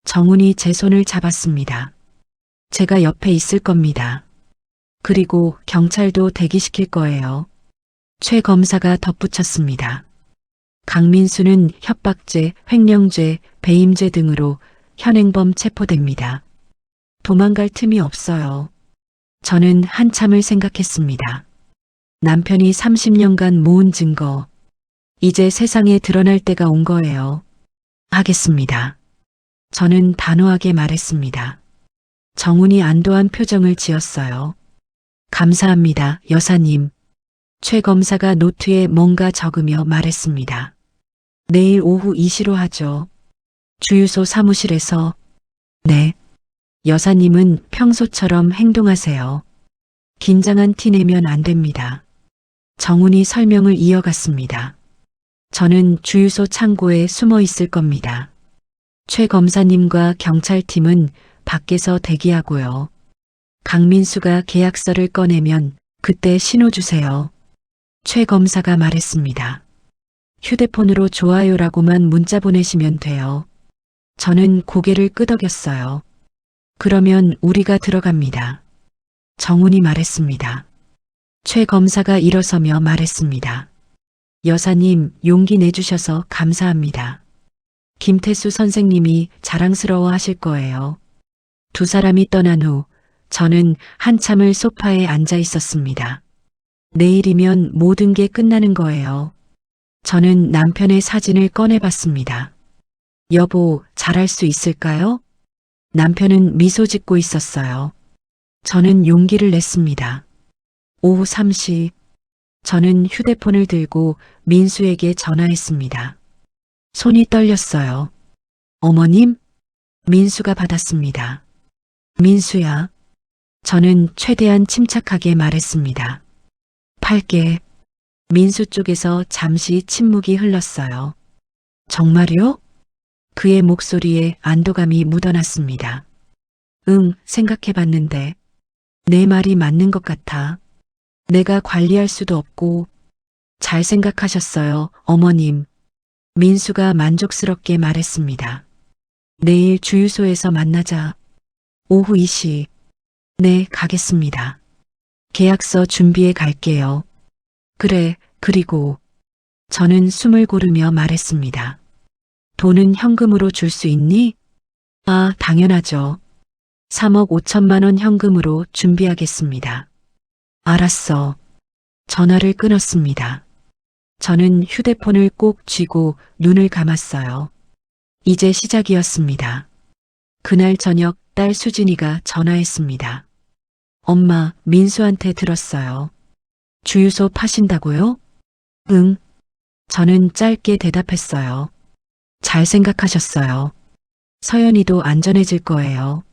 [SPEAKER 1] 정훈이 제 손을 잡았습니다. 제가 옆에 있을 겁니다. 그리고 경찰도 대기시킬 거예요. 최 검사가 덧붙였습니다. 강민수는 협박죄, 횡령죄, 배임죄 등으로 현행범 체포됩니다. 도망갈 틈이 없어요. 저는 한참을 생각했습니다. 남편이 30년간 모은 증거, 이제 세상에 드러날 때가 온 거예요. 하겠습니다. 저는 단호하게 말했습니다. 정훈이 안도한 표정을 지었어요. 감사합니다, 여사님. 최 검사가 노트에 뭔가 적으며 말했습니다. 내일 오후 2시로 하죠. 주유소 사무실에서. 네. 여사님은 평소처럼 행동하세요. 긴장한 티 내면 안 됩니다. 정훈이 설명을 이어갔습니다. 저는 주유소 창고에 숨어 있을 겁니다. 최 검사님과 경찰팀은 밖에서 대기하고요. 강민수가 계약서를 꺼내면 그때 신호 주세요. 최 검사가 말했습니다. 휴대폰으로 좋아요라고만 문자 보내시면 돼요. 저는 고개를 끄덕였어요. 그러면 우리가 들어갑니다. 정훈이 말했습니다. 최 검사가 일어서며 말했습니다. 여사님, 용기 내주셔서 감사합니다. 김태수 선생님이 자랑스러워 하실 거예요. 두 사람이 떠난 후 저는 한참을 소파에 앉아 있었습니다. 내일이면 모든 게 끝나는 거예요. 저는 남편의 사진을 꺼내봤습니다. 여보, 잘할 수 있을까요? 남편은 미소 짓고 있었어요. 저는 용기를 냈습니다. 오후 3시, 저는 휴대폰을 들고 민수에게 전화했습니다. 손이 떨렸어요. 어머님? 민수가 받았습니다. 민수야. 저는 최대한 침착하게 말했습니다. 8개. 민수 쪽에서 잠시 침묵이 흘렀어요. 정말요? 그의 목소리에 안도감이 묻어났습니다. 응, 생각해봤는데 내 말이 맞는 것 같아. 내가 관리할 수도 없고. 잘 생각하셨어요, 어머님. 민수가 만족스럽게 말했습니다. 내일 주유소에서 만나자. 오후 2시. 네, 가겠습니다. 계약서 준비해 갈게요. 그래, 그리고 저는 숨을 고르며 말했습니다. 돈은 현금으로 줄 수 있니? 아, 당연하죠. 3억 5천만 원 현금으로 준비하겠습니다. 알았어. 전화를 끊었습니다. 저는 휴대폰을 꼭 쥐고 눈을 감았어요. 이제 시작이었습니다. 그날 저녁 딸 수진이가 전화했습니다. 엄마, 민수한테 들었어요. 주유소 파신다고요? 응. 저는 짧게 대답했어요. 잘 생각하셨어요. 서연이도 안전해질 거예요.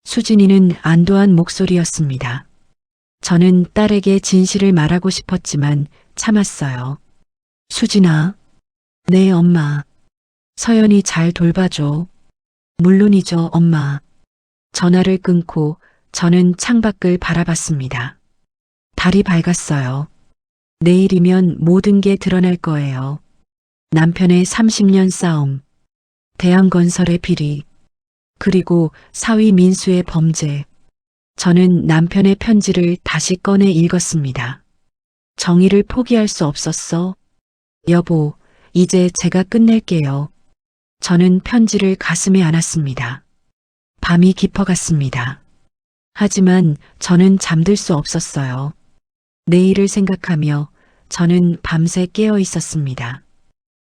[SPEAKER 1] 수진이는 안도한 목소리였습니다. 저는 딸에게 진실을 말하고 싶었지만 참았어요. 수진아. 네, 엄마. 서연이 잘 돌봐줘. 물론이죠, 엄마. 전화를 끊고 저는 창밖을 바라봤습니다. 달이 밝았어요. 내일이면 모든 게 드러날 거예요. 남편의 30년 싸움, 대한건설의 비리, 그리고 사위 민수의 범죄. 저는 남편의 편지를 다시 꺼내 읽었습니다. 정의를 포기할 수 없었어. 여보, 이제 제가 끝낼게요. 저는 편지를 가슴에 안았습니다. 밤이 깊어갔습니다. 하지만 저는 잠들 수 없었어요. 내일을 생각하며 저는 밤새 깨어 있었습니다.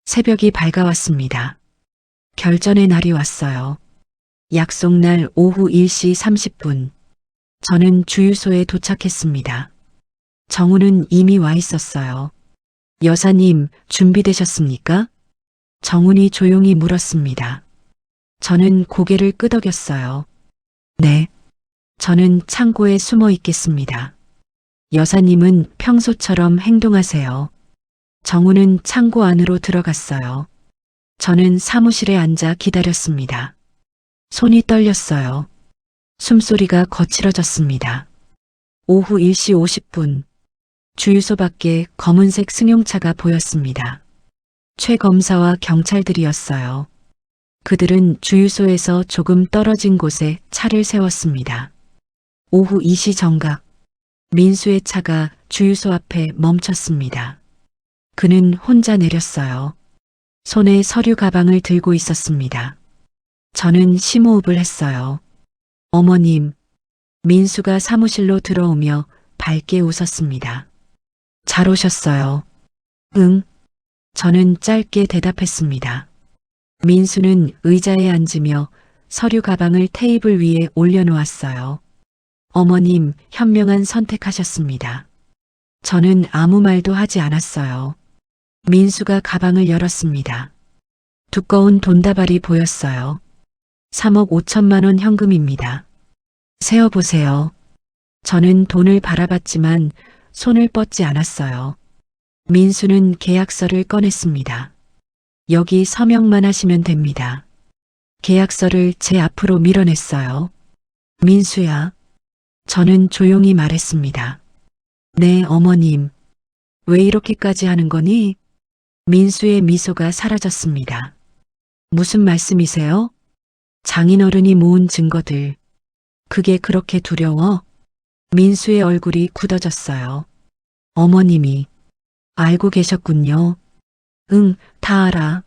[SPEAKER 1] 새벽이 밝아왔습니다. 결전의 날이 왔어요. 약속날 오후 1시 30분. 저는 주유소에 도착했습니다. 정우는 이미 와 있었어요. 여사님, 준비되셨습니까? 정훈이 조용히 물었습니다. 저는 고개를 끄덕였어요. 네. 저는 창고에 숨어 있겠습니다. 여사님은 평소처럼 행동하세요. 정우는 창고 안으로 들어갔어요. 저는 사무실에 앉아 기다렸습니다. 손이 떨렸어요. 숨소리가 거칠어졌습니다. 오후 1시 50분. 주유소 밖에 검은색 승용차가 보였습니다. 최 검사와 경찰들이었어요. 그들은 주유소에서 조금 떨어진 곳에 차를 세웠습니다. 오후 2시 정각, 민수의 차가 주유소 앞에 멈췄습니다. 그는 혼자 내렸어요. 손에 서류 가방을 들고 있었습니다. 저는 심호흡을 했어요. 어머님, 민수가 사무실로 들어오며 밝게 웃었습니다. 잘 오셨어요. 응. 저는 짧게 대답했습니다. 민수는 의자에 앉으며 서류 가방을 테이블 위에 올려놓았어요. 어머님, 현명한 선택하셨습니다. 저는 아무 말도 하지 않았어요. 민수가 가방을 열었습니다. 두꺼운 돈다발이 보였어요. 3억 5천만 원 현금입니다. 세어보세요. 저는 돈을 바라봤지만 손을 뻗지 않았어요. 민수는 계약서를 꺼냈습니다. 여기 서명만 하시면 됩니다. 계약서를 제 앞으로 밀어냈어요. 민수야. 저는 조용히 말했습니다. 네, 어머님. 왜 이렇게까지 하는 거니? 민수의 미소가 사라졌습니다. 무슨 말씀이세요? 장인어른이 모은 증거들. 그게 그렇게 두려워? 민수의 얼굴이 굳어졌어요. 어머님이 알고 계셨군요. 응, 다 알아.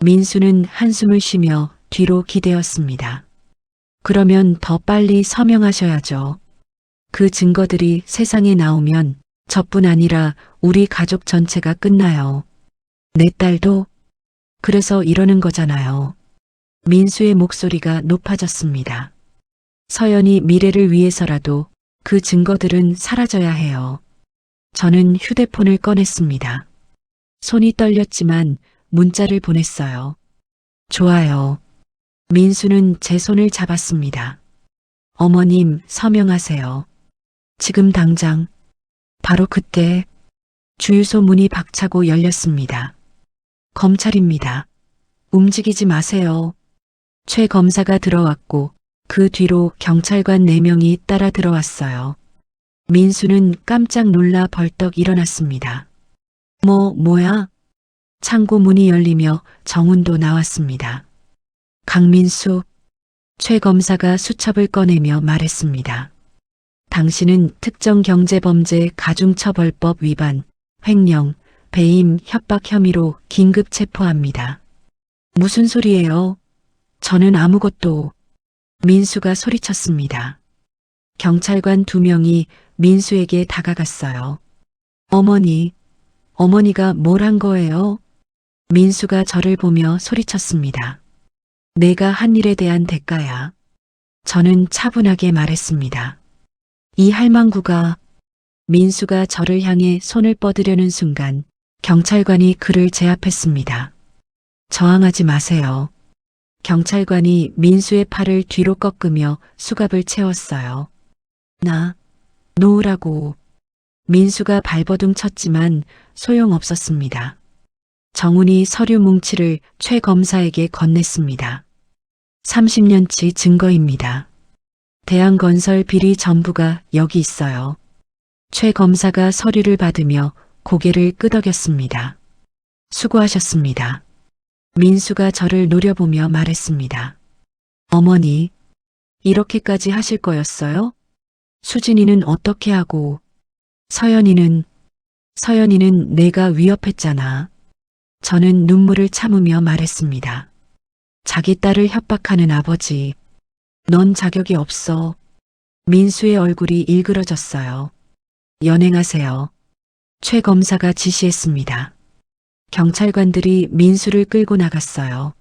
[SPEAKER 1] 민수는 한숨을 쉬며 뒤로 기대었습니다. 그러면 더 빨리 서명하셔야죠. 그 증거들이 세상에 나오면 저뿐 아니라 우리 가족 전체가 끝나요. 내 딸도 그래서 이러는 거잖아요. 민수의 목소리가 높아졌습니다. 서연이 미래를 위해서라도 그 증거들은 사라져야 해요. 저는 휴대폰을 꺼냈습니다. 손이 떨렸지만 문자를 보냈어요. 좋아요. 민수는 제 손을 잡았습니다. 어머님, 서명하세요. 지금 당장. 바로 그때 주유소 문이 박차고 열렸습니다. 검찰입니다. 움직이지 마세요. 최 검사가 들어왔고 그 뒤로 경찰관 4명이 따라 들어왔어요. 민수는 깜짝 놀라 벌떡 일어났습니다. 뭐야? 창고 문이 열리며 정훈도 나왔습니다. 강민수, 최 검사가 수첩을 꺼내며 말했습니다. 당신은 특정경제범죄 가중처벌법 위반, 횡령, 배임, 협박 혐의로 긴급 체포합니다. 무슨 소리예요? 저는 아무것도. 민수가 소리쳤습니다. 경찰관 2명이 민수에게 다가갔어요. 어머니가 뭘 한 거예요? 민수가 저를 보며 소리쳤습니다. 내가 한 일에 대한 대가야. 저는 차분하게 말했습니다. 이 할망구가. 민수가 저를 향해 손을 뻗으려는 순간 경찰관이 그를 제압했습니다. 저항하지 마세요. 경찰관이 민수의 팔을 뒤로 꺾으며 수갑을 채웠어요. 놓으라고. 민수가 발버둥 쳤지만 소용없었습니다. 정훈이 서류 뭉치를 최 검사에게 건넸습니다. 30년치 증거입니다. 대한건설 비리 전부가 여기 있어요. 최 검사가 서류를 받으며 고개를 끄덕였습니다. 수고하셨습니다. 민수가 저를 노려보며 말했습니다. 어머니, 이렇게까지 하실 거였어요? 수진이는 어떻게 하고, 서연이는 내가 위협했잖아. 저는 눈물을 참으며 말했습니다. 자기 딸을 협박하는 아버지, 넌 자격이 없어. 민수의 얼굴이 일그러졌어요. 연행하세요. 최 검사가 지시했습니다. 경찰관들이 민수를 끌고 나갔어요.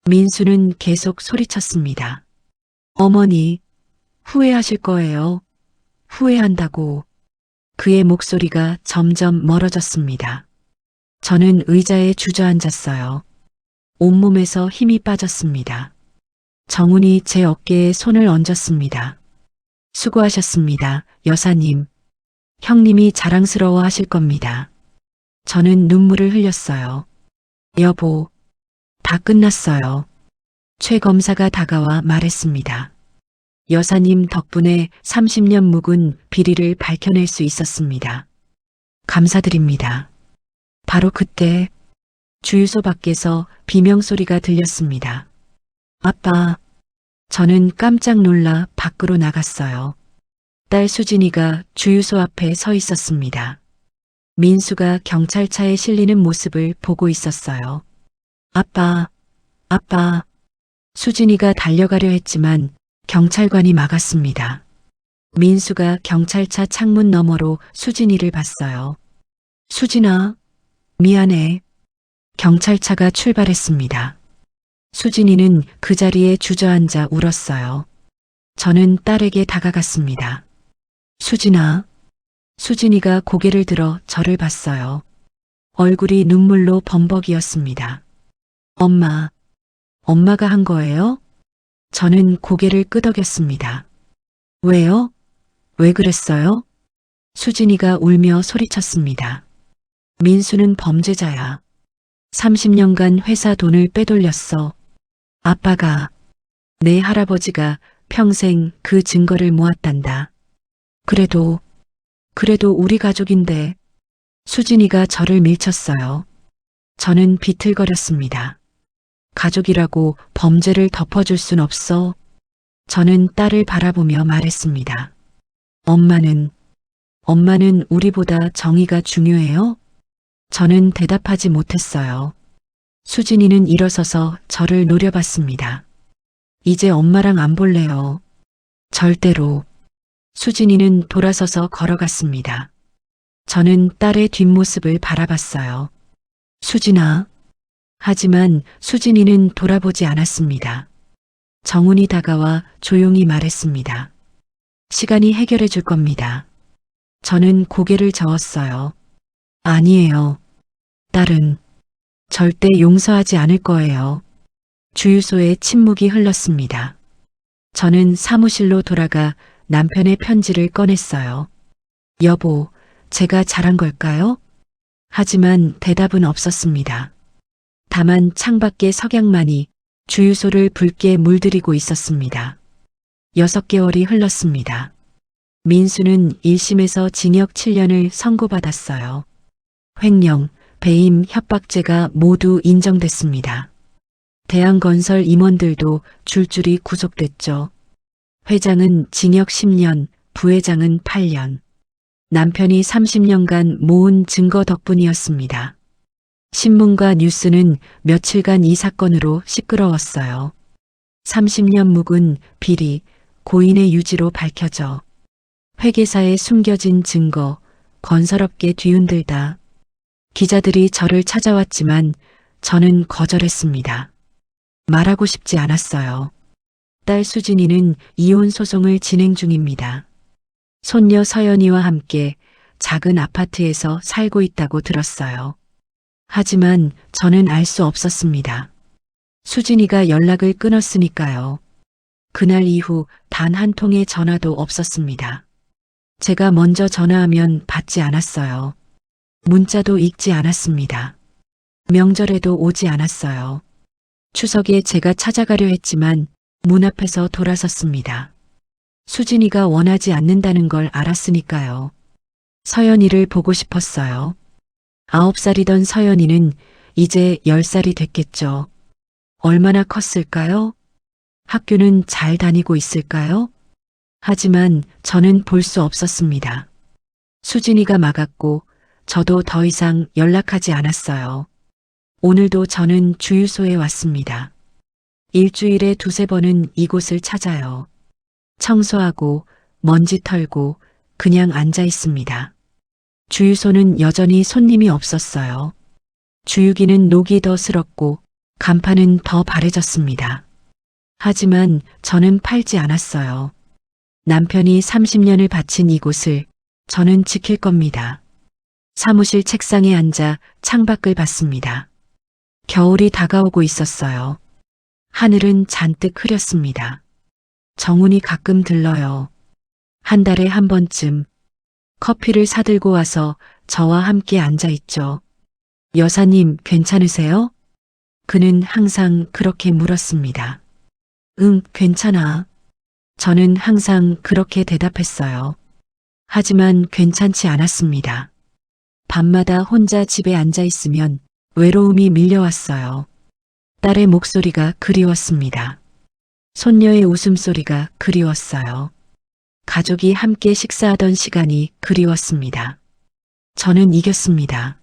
[SPEAKER 1] 민수는 계속 소리쳤습니다. 어머니, 후회하실 거예요. 후회한다고. 그의 목소리가 점점 멀어졌습니다. 저는 의자에 주저앉았어요. 온몸에서 힘이 빠졌습니다. 정훈이 제 어깨에 손을 얹었습니다. 수고하셨습니다, 여사님. 형님이 자랑스러워 하실 겁니다. 저는 눈물을 흘렸어요. 여보, 다 끝났어요. 최 검사가 다가와 말했습니다. 여사님 덕분에 30년 묵은 비리를 밝혀낼 수 있었습니다. 감사드립니다. 바로 그때 주유소 밖에서 비명소리가 들렸습니다. 아빠, 저는 깜짝 놀라 밖으로 나갔어요. 딸 수진이가 주유소 앞에 서 있었습니다. 민수가 경찰차에 실리는 모습을 보고 있었어요. 아빠, 아빠. 수진이가 달려가려 했지만 경찰관이 막았습니다. 민수가 경찰차 창문 너머로 수진이를 봤어요. 수진아, 미안해. 경찰차가 출발했습니다. 수진이는 그 자리에 주저앉아 울었어요. 저는 딸에게 다가갔습니다. 수진아. 수진이가 고개를 들어 저를 봤어요. 얼굴이 눈물로 범벅이었습니다. 엄마, 엄마가 한 거예요? 저는 고개를 끄덕였습니다. 왜요? 왜 그랬어요? 수진이가 울며 소리쳤습니다. 민수는 범죄자야. 30년간 회사 돈을 빼돌렸어. 아빠가, 내 할아버지가 평생 그 증거를 모았단다. 그래도 우리 가족인데. 수진이가 저를 밀쳤어요. 저는 비틀거렸습니다. 가족이라고 범죄를 덮어줄 순 없어. 저는 딸을 바라보며 말했습니다. 엄마는 우리보다 정의가 중요해요? 저는 대답하지 못했어요. 수진이는 일어서서 저를 노려봤습니다. 이제 엄마랑 안 볼래요. 절대로. 수진이는 돌아서서 걸어갔습니다. 저는 딸의 뒷모습을 바라봤어요. 수진아. 하지만 수진이는 돌아보지 않았습니다. 정훈이 다가와 조용히 말했습니다. 시간이 해결해 줄 겁니다. 저는 고개를 저었어요. 아니에요. 딸은 절대 용서하지 않을 거예요. 주유소에 침묵이 흘렀습니다. 저는 사무실로 돌아가 남편의 편지를 꺼냈어요. 여보, 제가 잘한 걸까요? 하지만 대답은 없었습니다. 다만 창밖의 석양만이 주유소를 붉게 물들이고 있었습니다. 6개월이 흘렀습니다. 민수는 1심에서 징역 7년을 선고받았어요. 횡령, 배임, 협박죄가 모두 인정됐습니다. 대한건설 임원들도 줄줄이 구속됐죠. 회장은 징역 10년, 부회장은 8년. 남편이 30년간 모은 증거 덕분이었습니다. 신문과 뉴스는 며칠간 이 사건으로 시끄러웠어요. 30년 묵은 비리, 고인의 유지로 밝혀져 회계사에 숨겨진 증거, 건설업계 뒤흔들다. 기자들이 저를 찾아왔지만 저는 거절했습니다. 말하고 싶지 않았어요. 딸 수진이는 이혼 소송을 진행 중입니다. 손녀 서연이와 함께 작은 아파트에서 살고 있다고 들었어요. 하지만 저는 알 수 없었습니다. 수진이가 연락을 끊었으니까요. 그날 이후 단 한 통의 전화도 없었습니다. 제가 먼저 전화하면 받지 않았어요. 문자도 읽지 않았습니다. 명절에도 오지 않았어요. 추석에 제가 찾아가려 했지만 문 앞에서 돌아섰습니다. 수진이가 원하지 않는다는 걸 알았으니까요. 서연이를 보고 싶었어요. 9살이던 서연이는 이제 10살이 됐겠죠. 얼마나 컸을까요? 학교는 잘 다니고 있을까요? 하지만 저는 볼 수 없었습니다. 수진이가 막았고 저도 더 이상 연락하지 않았어요. 오늘도 저는 주유소에 왔습니다. 일주일에 2~3번은 이곳을 찾아요. 청소하고 먼지 털고 그냥 앉아 있습니다. 주유소는 여전히 손님이 없었어요. 주유기는 녹이 더 슬었고 간판은 더 바래졌습니다. 하지만 저는 팔지 않았어요. 남편이 30년을 바친 이곳을 저는 지킬 겁니다. 사무실 책상에 앉아 창밖을 봤습니다. 겨울이 다가오고 있었어요. 하늘은 잔뜩 흐렸습니다. 정훈이 가끔 들러요. 한 달에 한 번쯤 커피를 사들고 와서 저와 함께 앉아 있죠. 여사님 괜찮으세요? 그는 항상 그렇게 물었습니다. 응, 괜찮아. 저는 항상 그렇게 대답했어요. 하지만 괜찮지 않았습니다. 밤마다 혼자 집에 앉아 있으면 외로움이 밀려왔어요. 딸의 목소리가 그리웠습니다. 손녀의 웃음소리가 그리웠어요. 가족이 함께 식사하던 시간이 그리웠습니다. 저는 이겼습니다.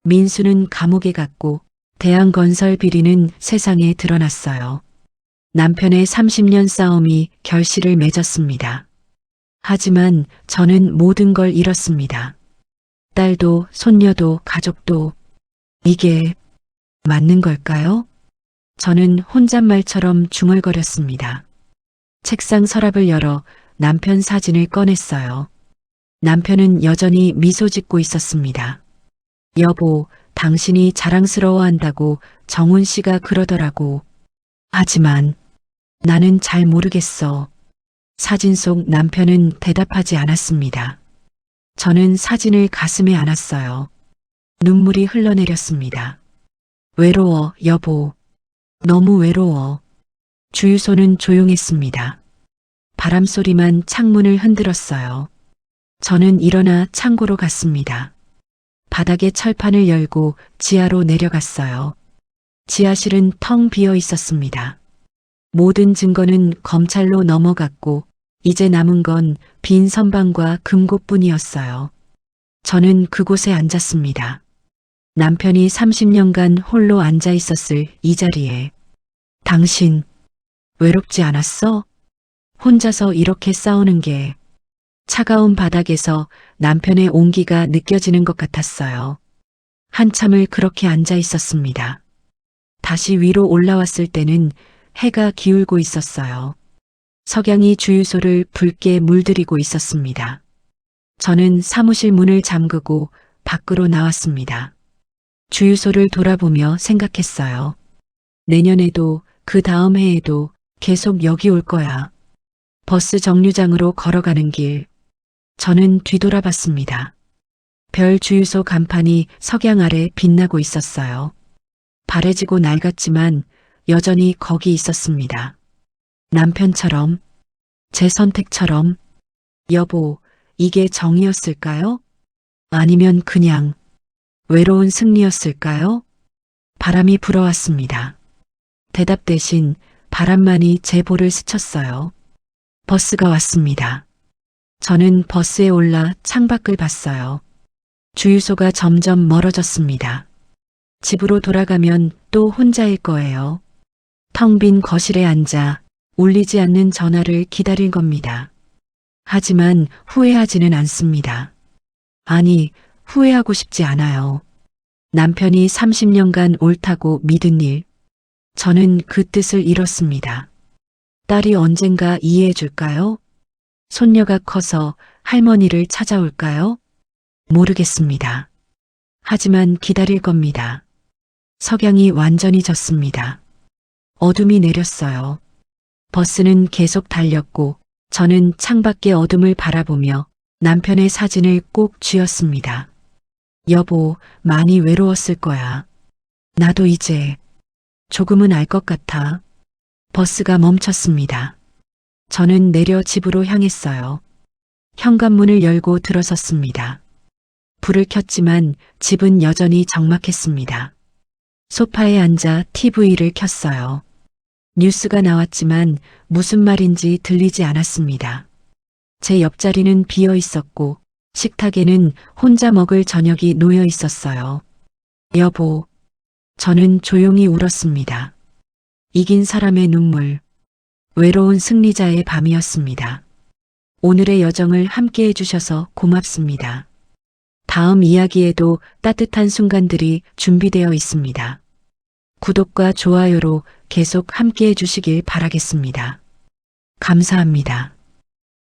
[SPEAKER 1] 민수는 감옥에 갔고 대한건설 비리는 세상에 드러났어요. 남편의 30년 싸움이 결실을 맺었습니다. 하지만 저는 모든 걸 잃었습니다. 딸도, 손녀도, 가족도. 이게 맞는 걸까요? 저는 혼잣말처럼 중얼거렸습니다. 책상 서랍을 열어 남편 사진을 꺼냈어요. 남편은 여전히 미소 짓고 있었습니다. 여보, 당신이 자랑스러워한다고 정훈 씨가 그러더라고. 하지만 나는 잘 모르겠어. 사진 속 남편은 대답하지 않았습니다. 저는 사진을 가슴에 안았어요. 눈물이 흘러내렸습니다. 외로워, 여보. 너무 외로워. 주유소는 조용했습니다. 바람소리만 창문을 흔들었어요. 저는 일어나 창고로 갔습니다. 바닥에 철판을 열고 지하로 내려갔어요. 지하실은 텅 비어 있었습니다. 모든 증거는 검찰로 넘어갔고 이제 남은 건 빈 선반과 금고뿐이었어요. 저는 그곳에 앉았습니다. 남편이 30년간 홀로 앉아 있었을 이 자리에. 당신 외롭지 않았어? 혼자서 이렇게 싸우는 게. 차가운 바닥에서 남편의 온기가 느껴지는 것 같았어요. 한참을 그렇게 앉아 있었습니다. 다시 위로 올라왔을 때는 해가 기울고 있었어요. 석양이 주유소를 붉게 물들이고 있었습니다. 저는 사무실 문을 잠그고 밖으로 나왔습니다. 주유소를 돌아보며 생각했어요. 내년에도 그 다음 해에도 계속 여기 올 거야. 버스 정류장으로 걸어가는 길. 저는 뒤돌아봤습니다. 별 주유소 간판이 석양 아래 빛나고 있었어요. 바래지고 낡았지만 여전히 거기 있었습니다. 남편처럼, 제 선택처럼. 여보, 이게 정이었을까요? 아니면 그냥 외로운 승리였을까요? 바람이 불어왔습니다. 대답 대신 바람만이 제 볼을 스쳤어요. 버스가 왔습니다. 저는 버스에 올라 창밖을 봤어요. 주유소가 점점 멀어졌습니다. 집으로 돌아가면 또 혼자일 거예요. 텅 빈 거실에 앉아 울리지 않는 전화를 기다릴 겁니다. 하지만 후회하지는 않습니다. 아니, 후회하고 싶지 않아요. 남편이 30년간 옳다고 믿은 일, 저는 그 뜻을 잃었습니다. 딸이 언젠가 이해해 줄까요? 손녀가 커서 할머니를 찾아올까요? 모르겠습니다. 하지만 기다릴 겁니다. 석양이 완전히 졌습니다. 어둠이 내렸어요. 버스는 계속 달렸고 저는 창밖의 어둠을 바라보며 남편의 사진을 꼭 쥐었습니다. 여보, 많이 외로웠을 거야. 나도 이제 조금은 알 것 같아. 버스가 멈췄습니다. 저는 내려 집으로 향했어요. 현관문을 열고 들어섰습니다. 불을 켰지만 집은 여전히 적막했습니다. 소파에 앉아 TV를 켰어요. 뉴스가 나왔지만 무슨 말인지 들리지 않았습니다. 제 옆자리는 비어 있었고 식탁에는 혼자 먹을 저녁이 놓여 있었어요. 여보, 저는 조용히 울었습니다. 이긴 사람의 눈물, 외로운 승리자의 밤이었습니다. 오늘의 여정을 함께 해주셔서 고맙습니다. 다음 이야기에도 따뜻한 순간들이 준비되어 있습니다. 구독과 좋아요로 계속 함께 해주시길 바라겠습니다. 감사합니다.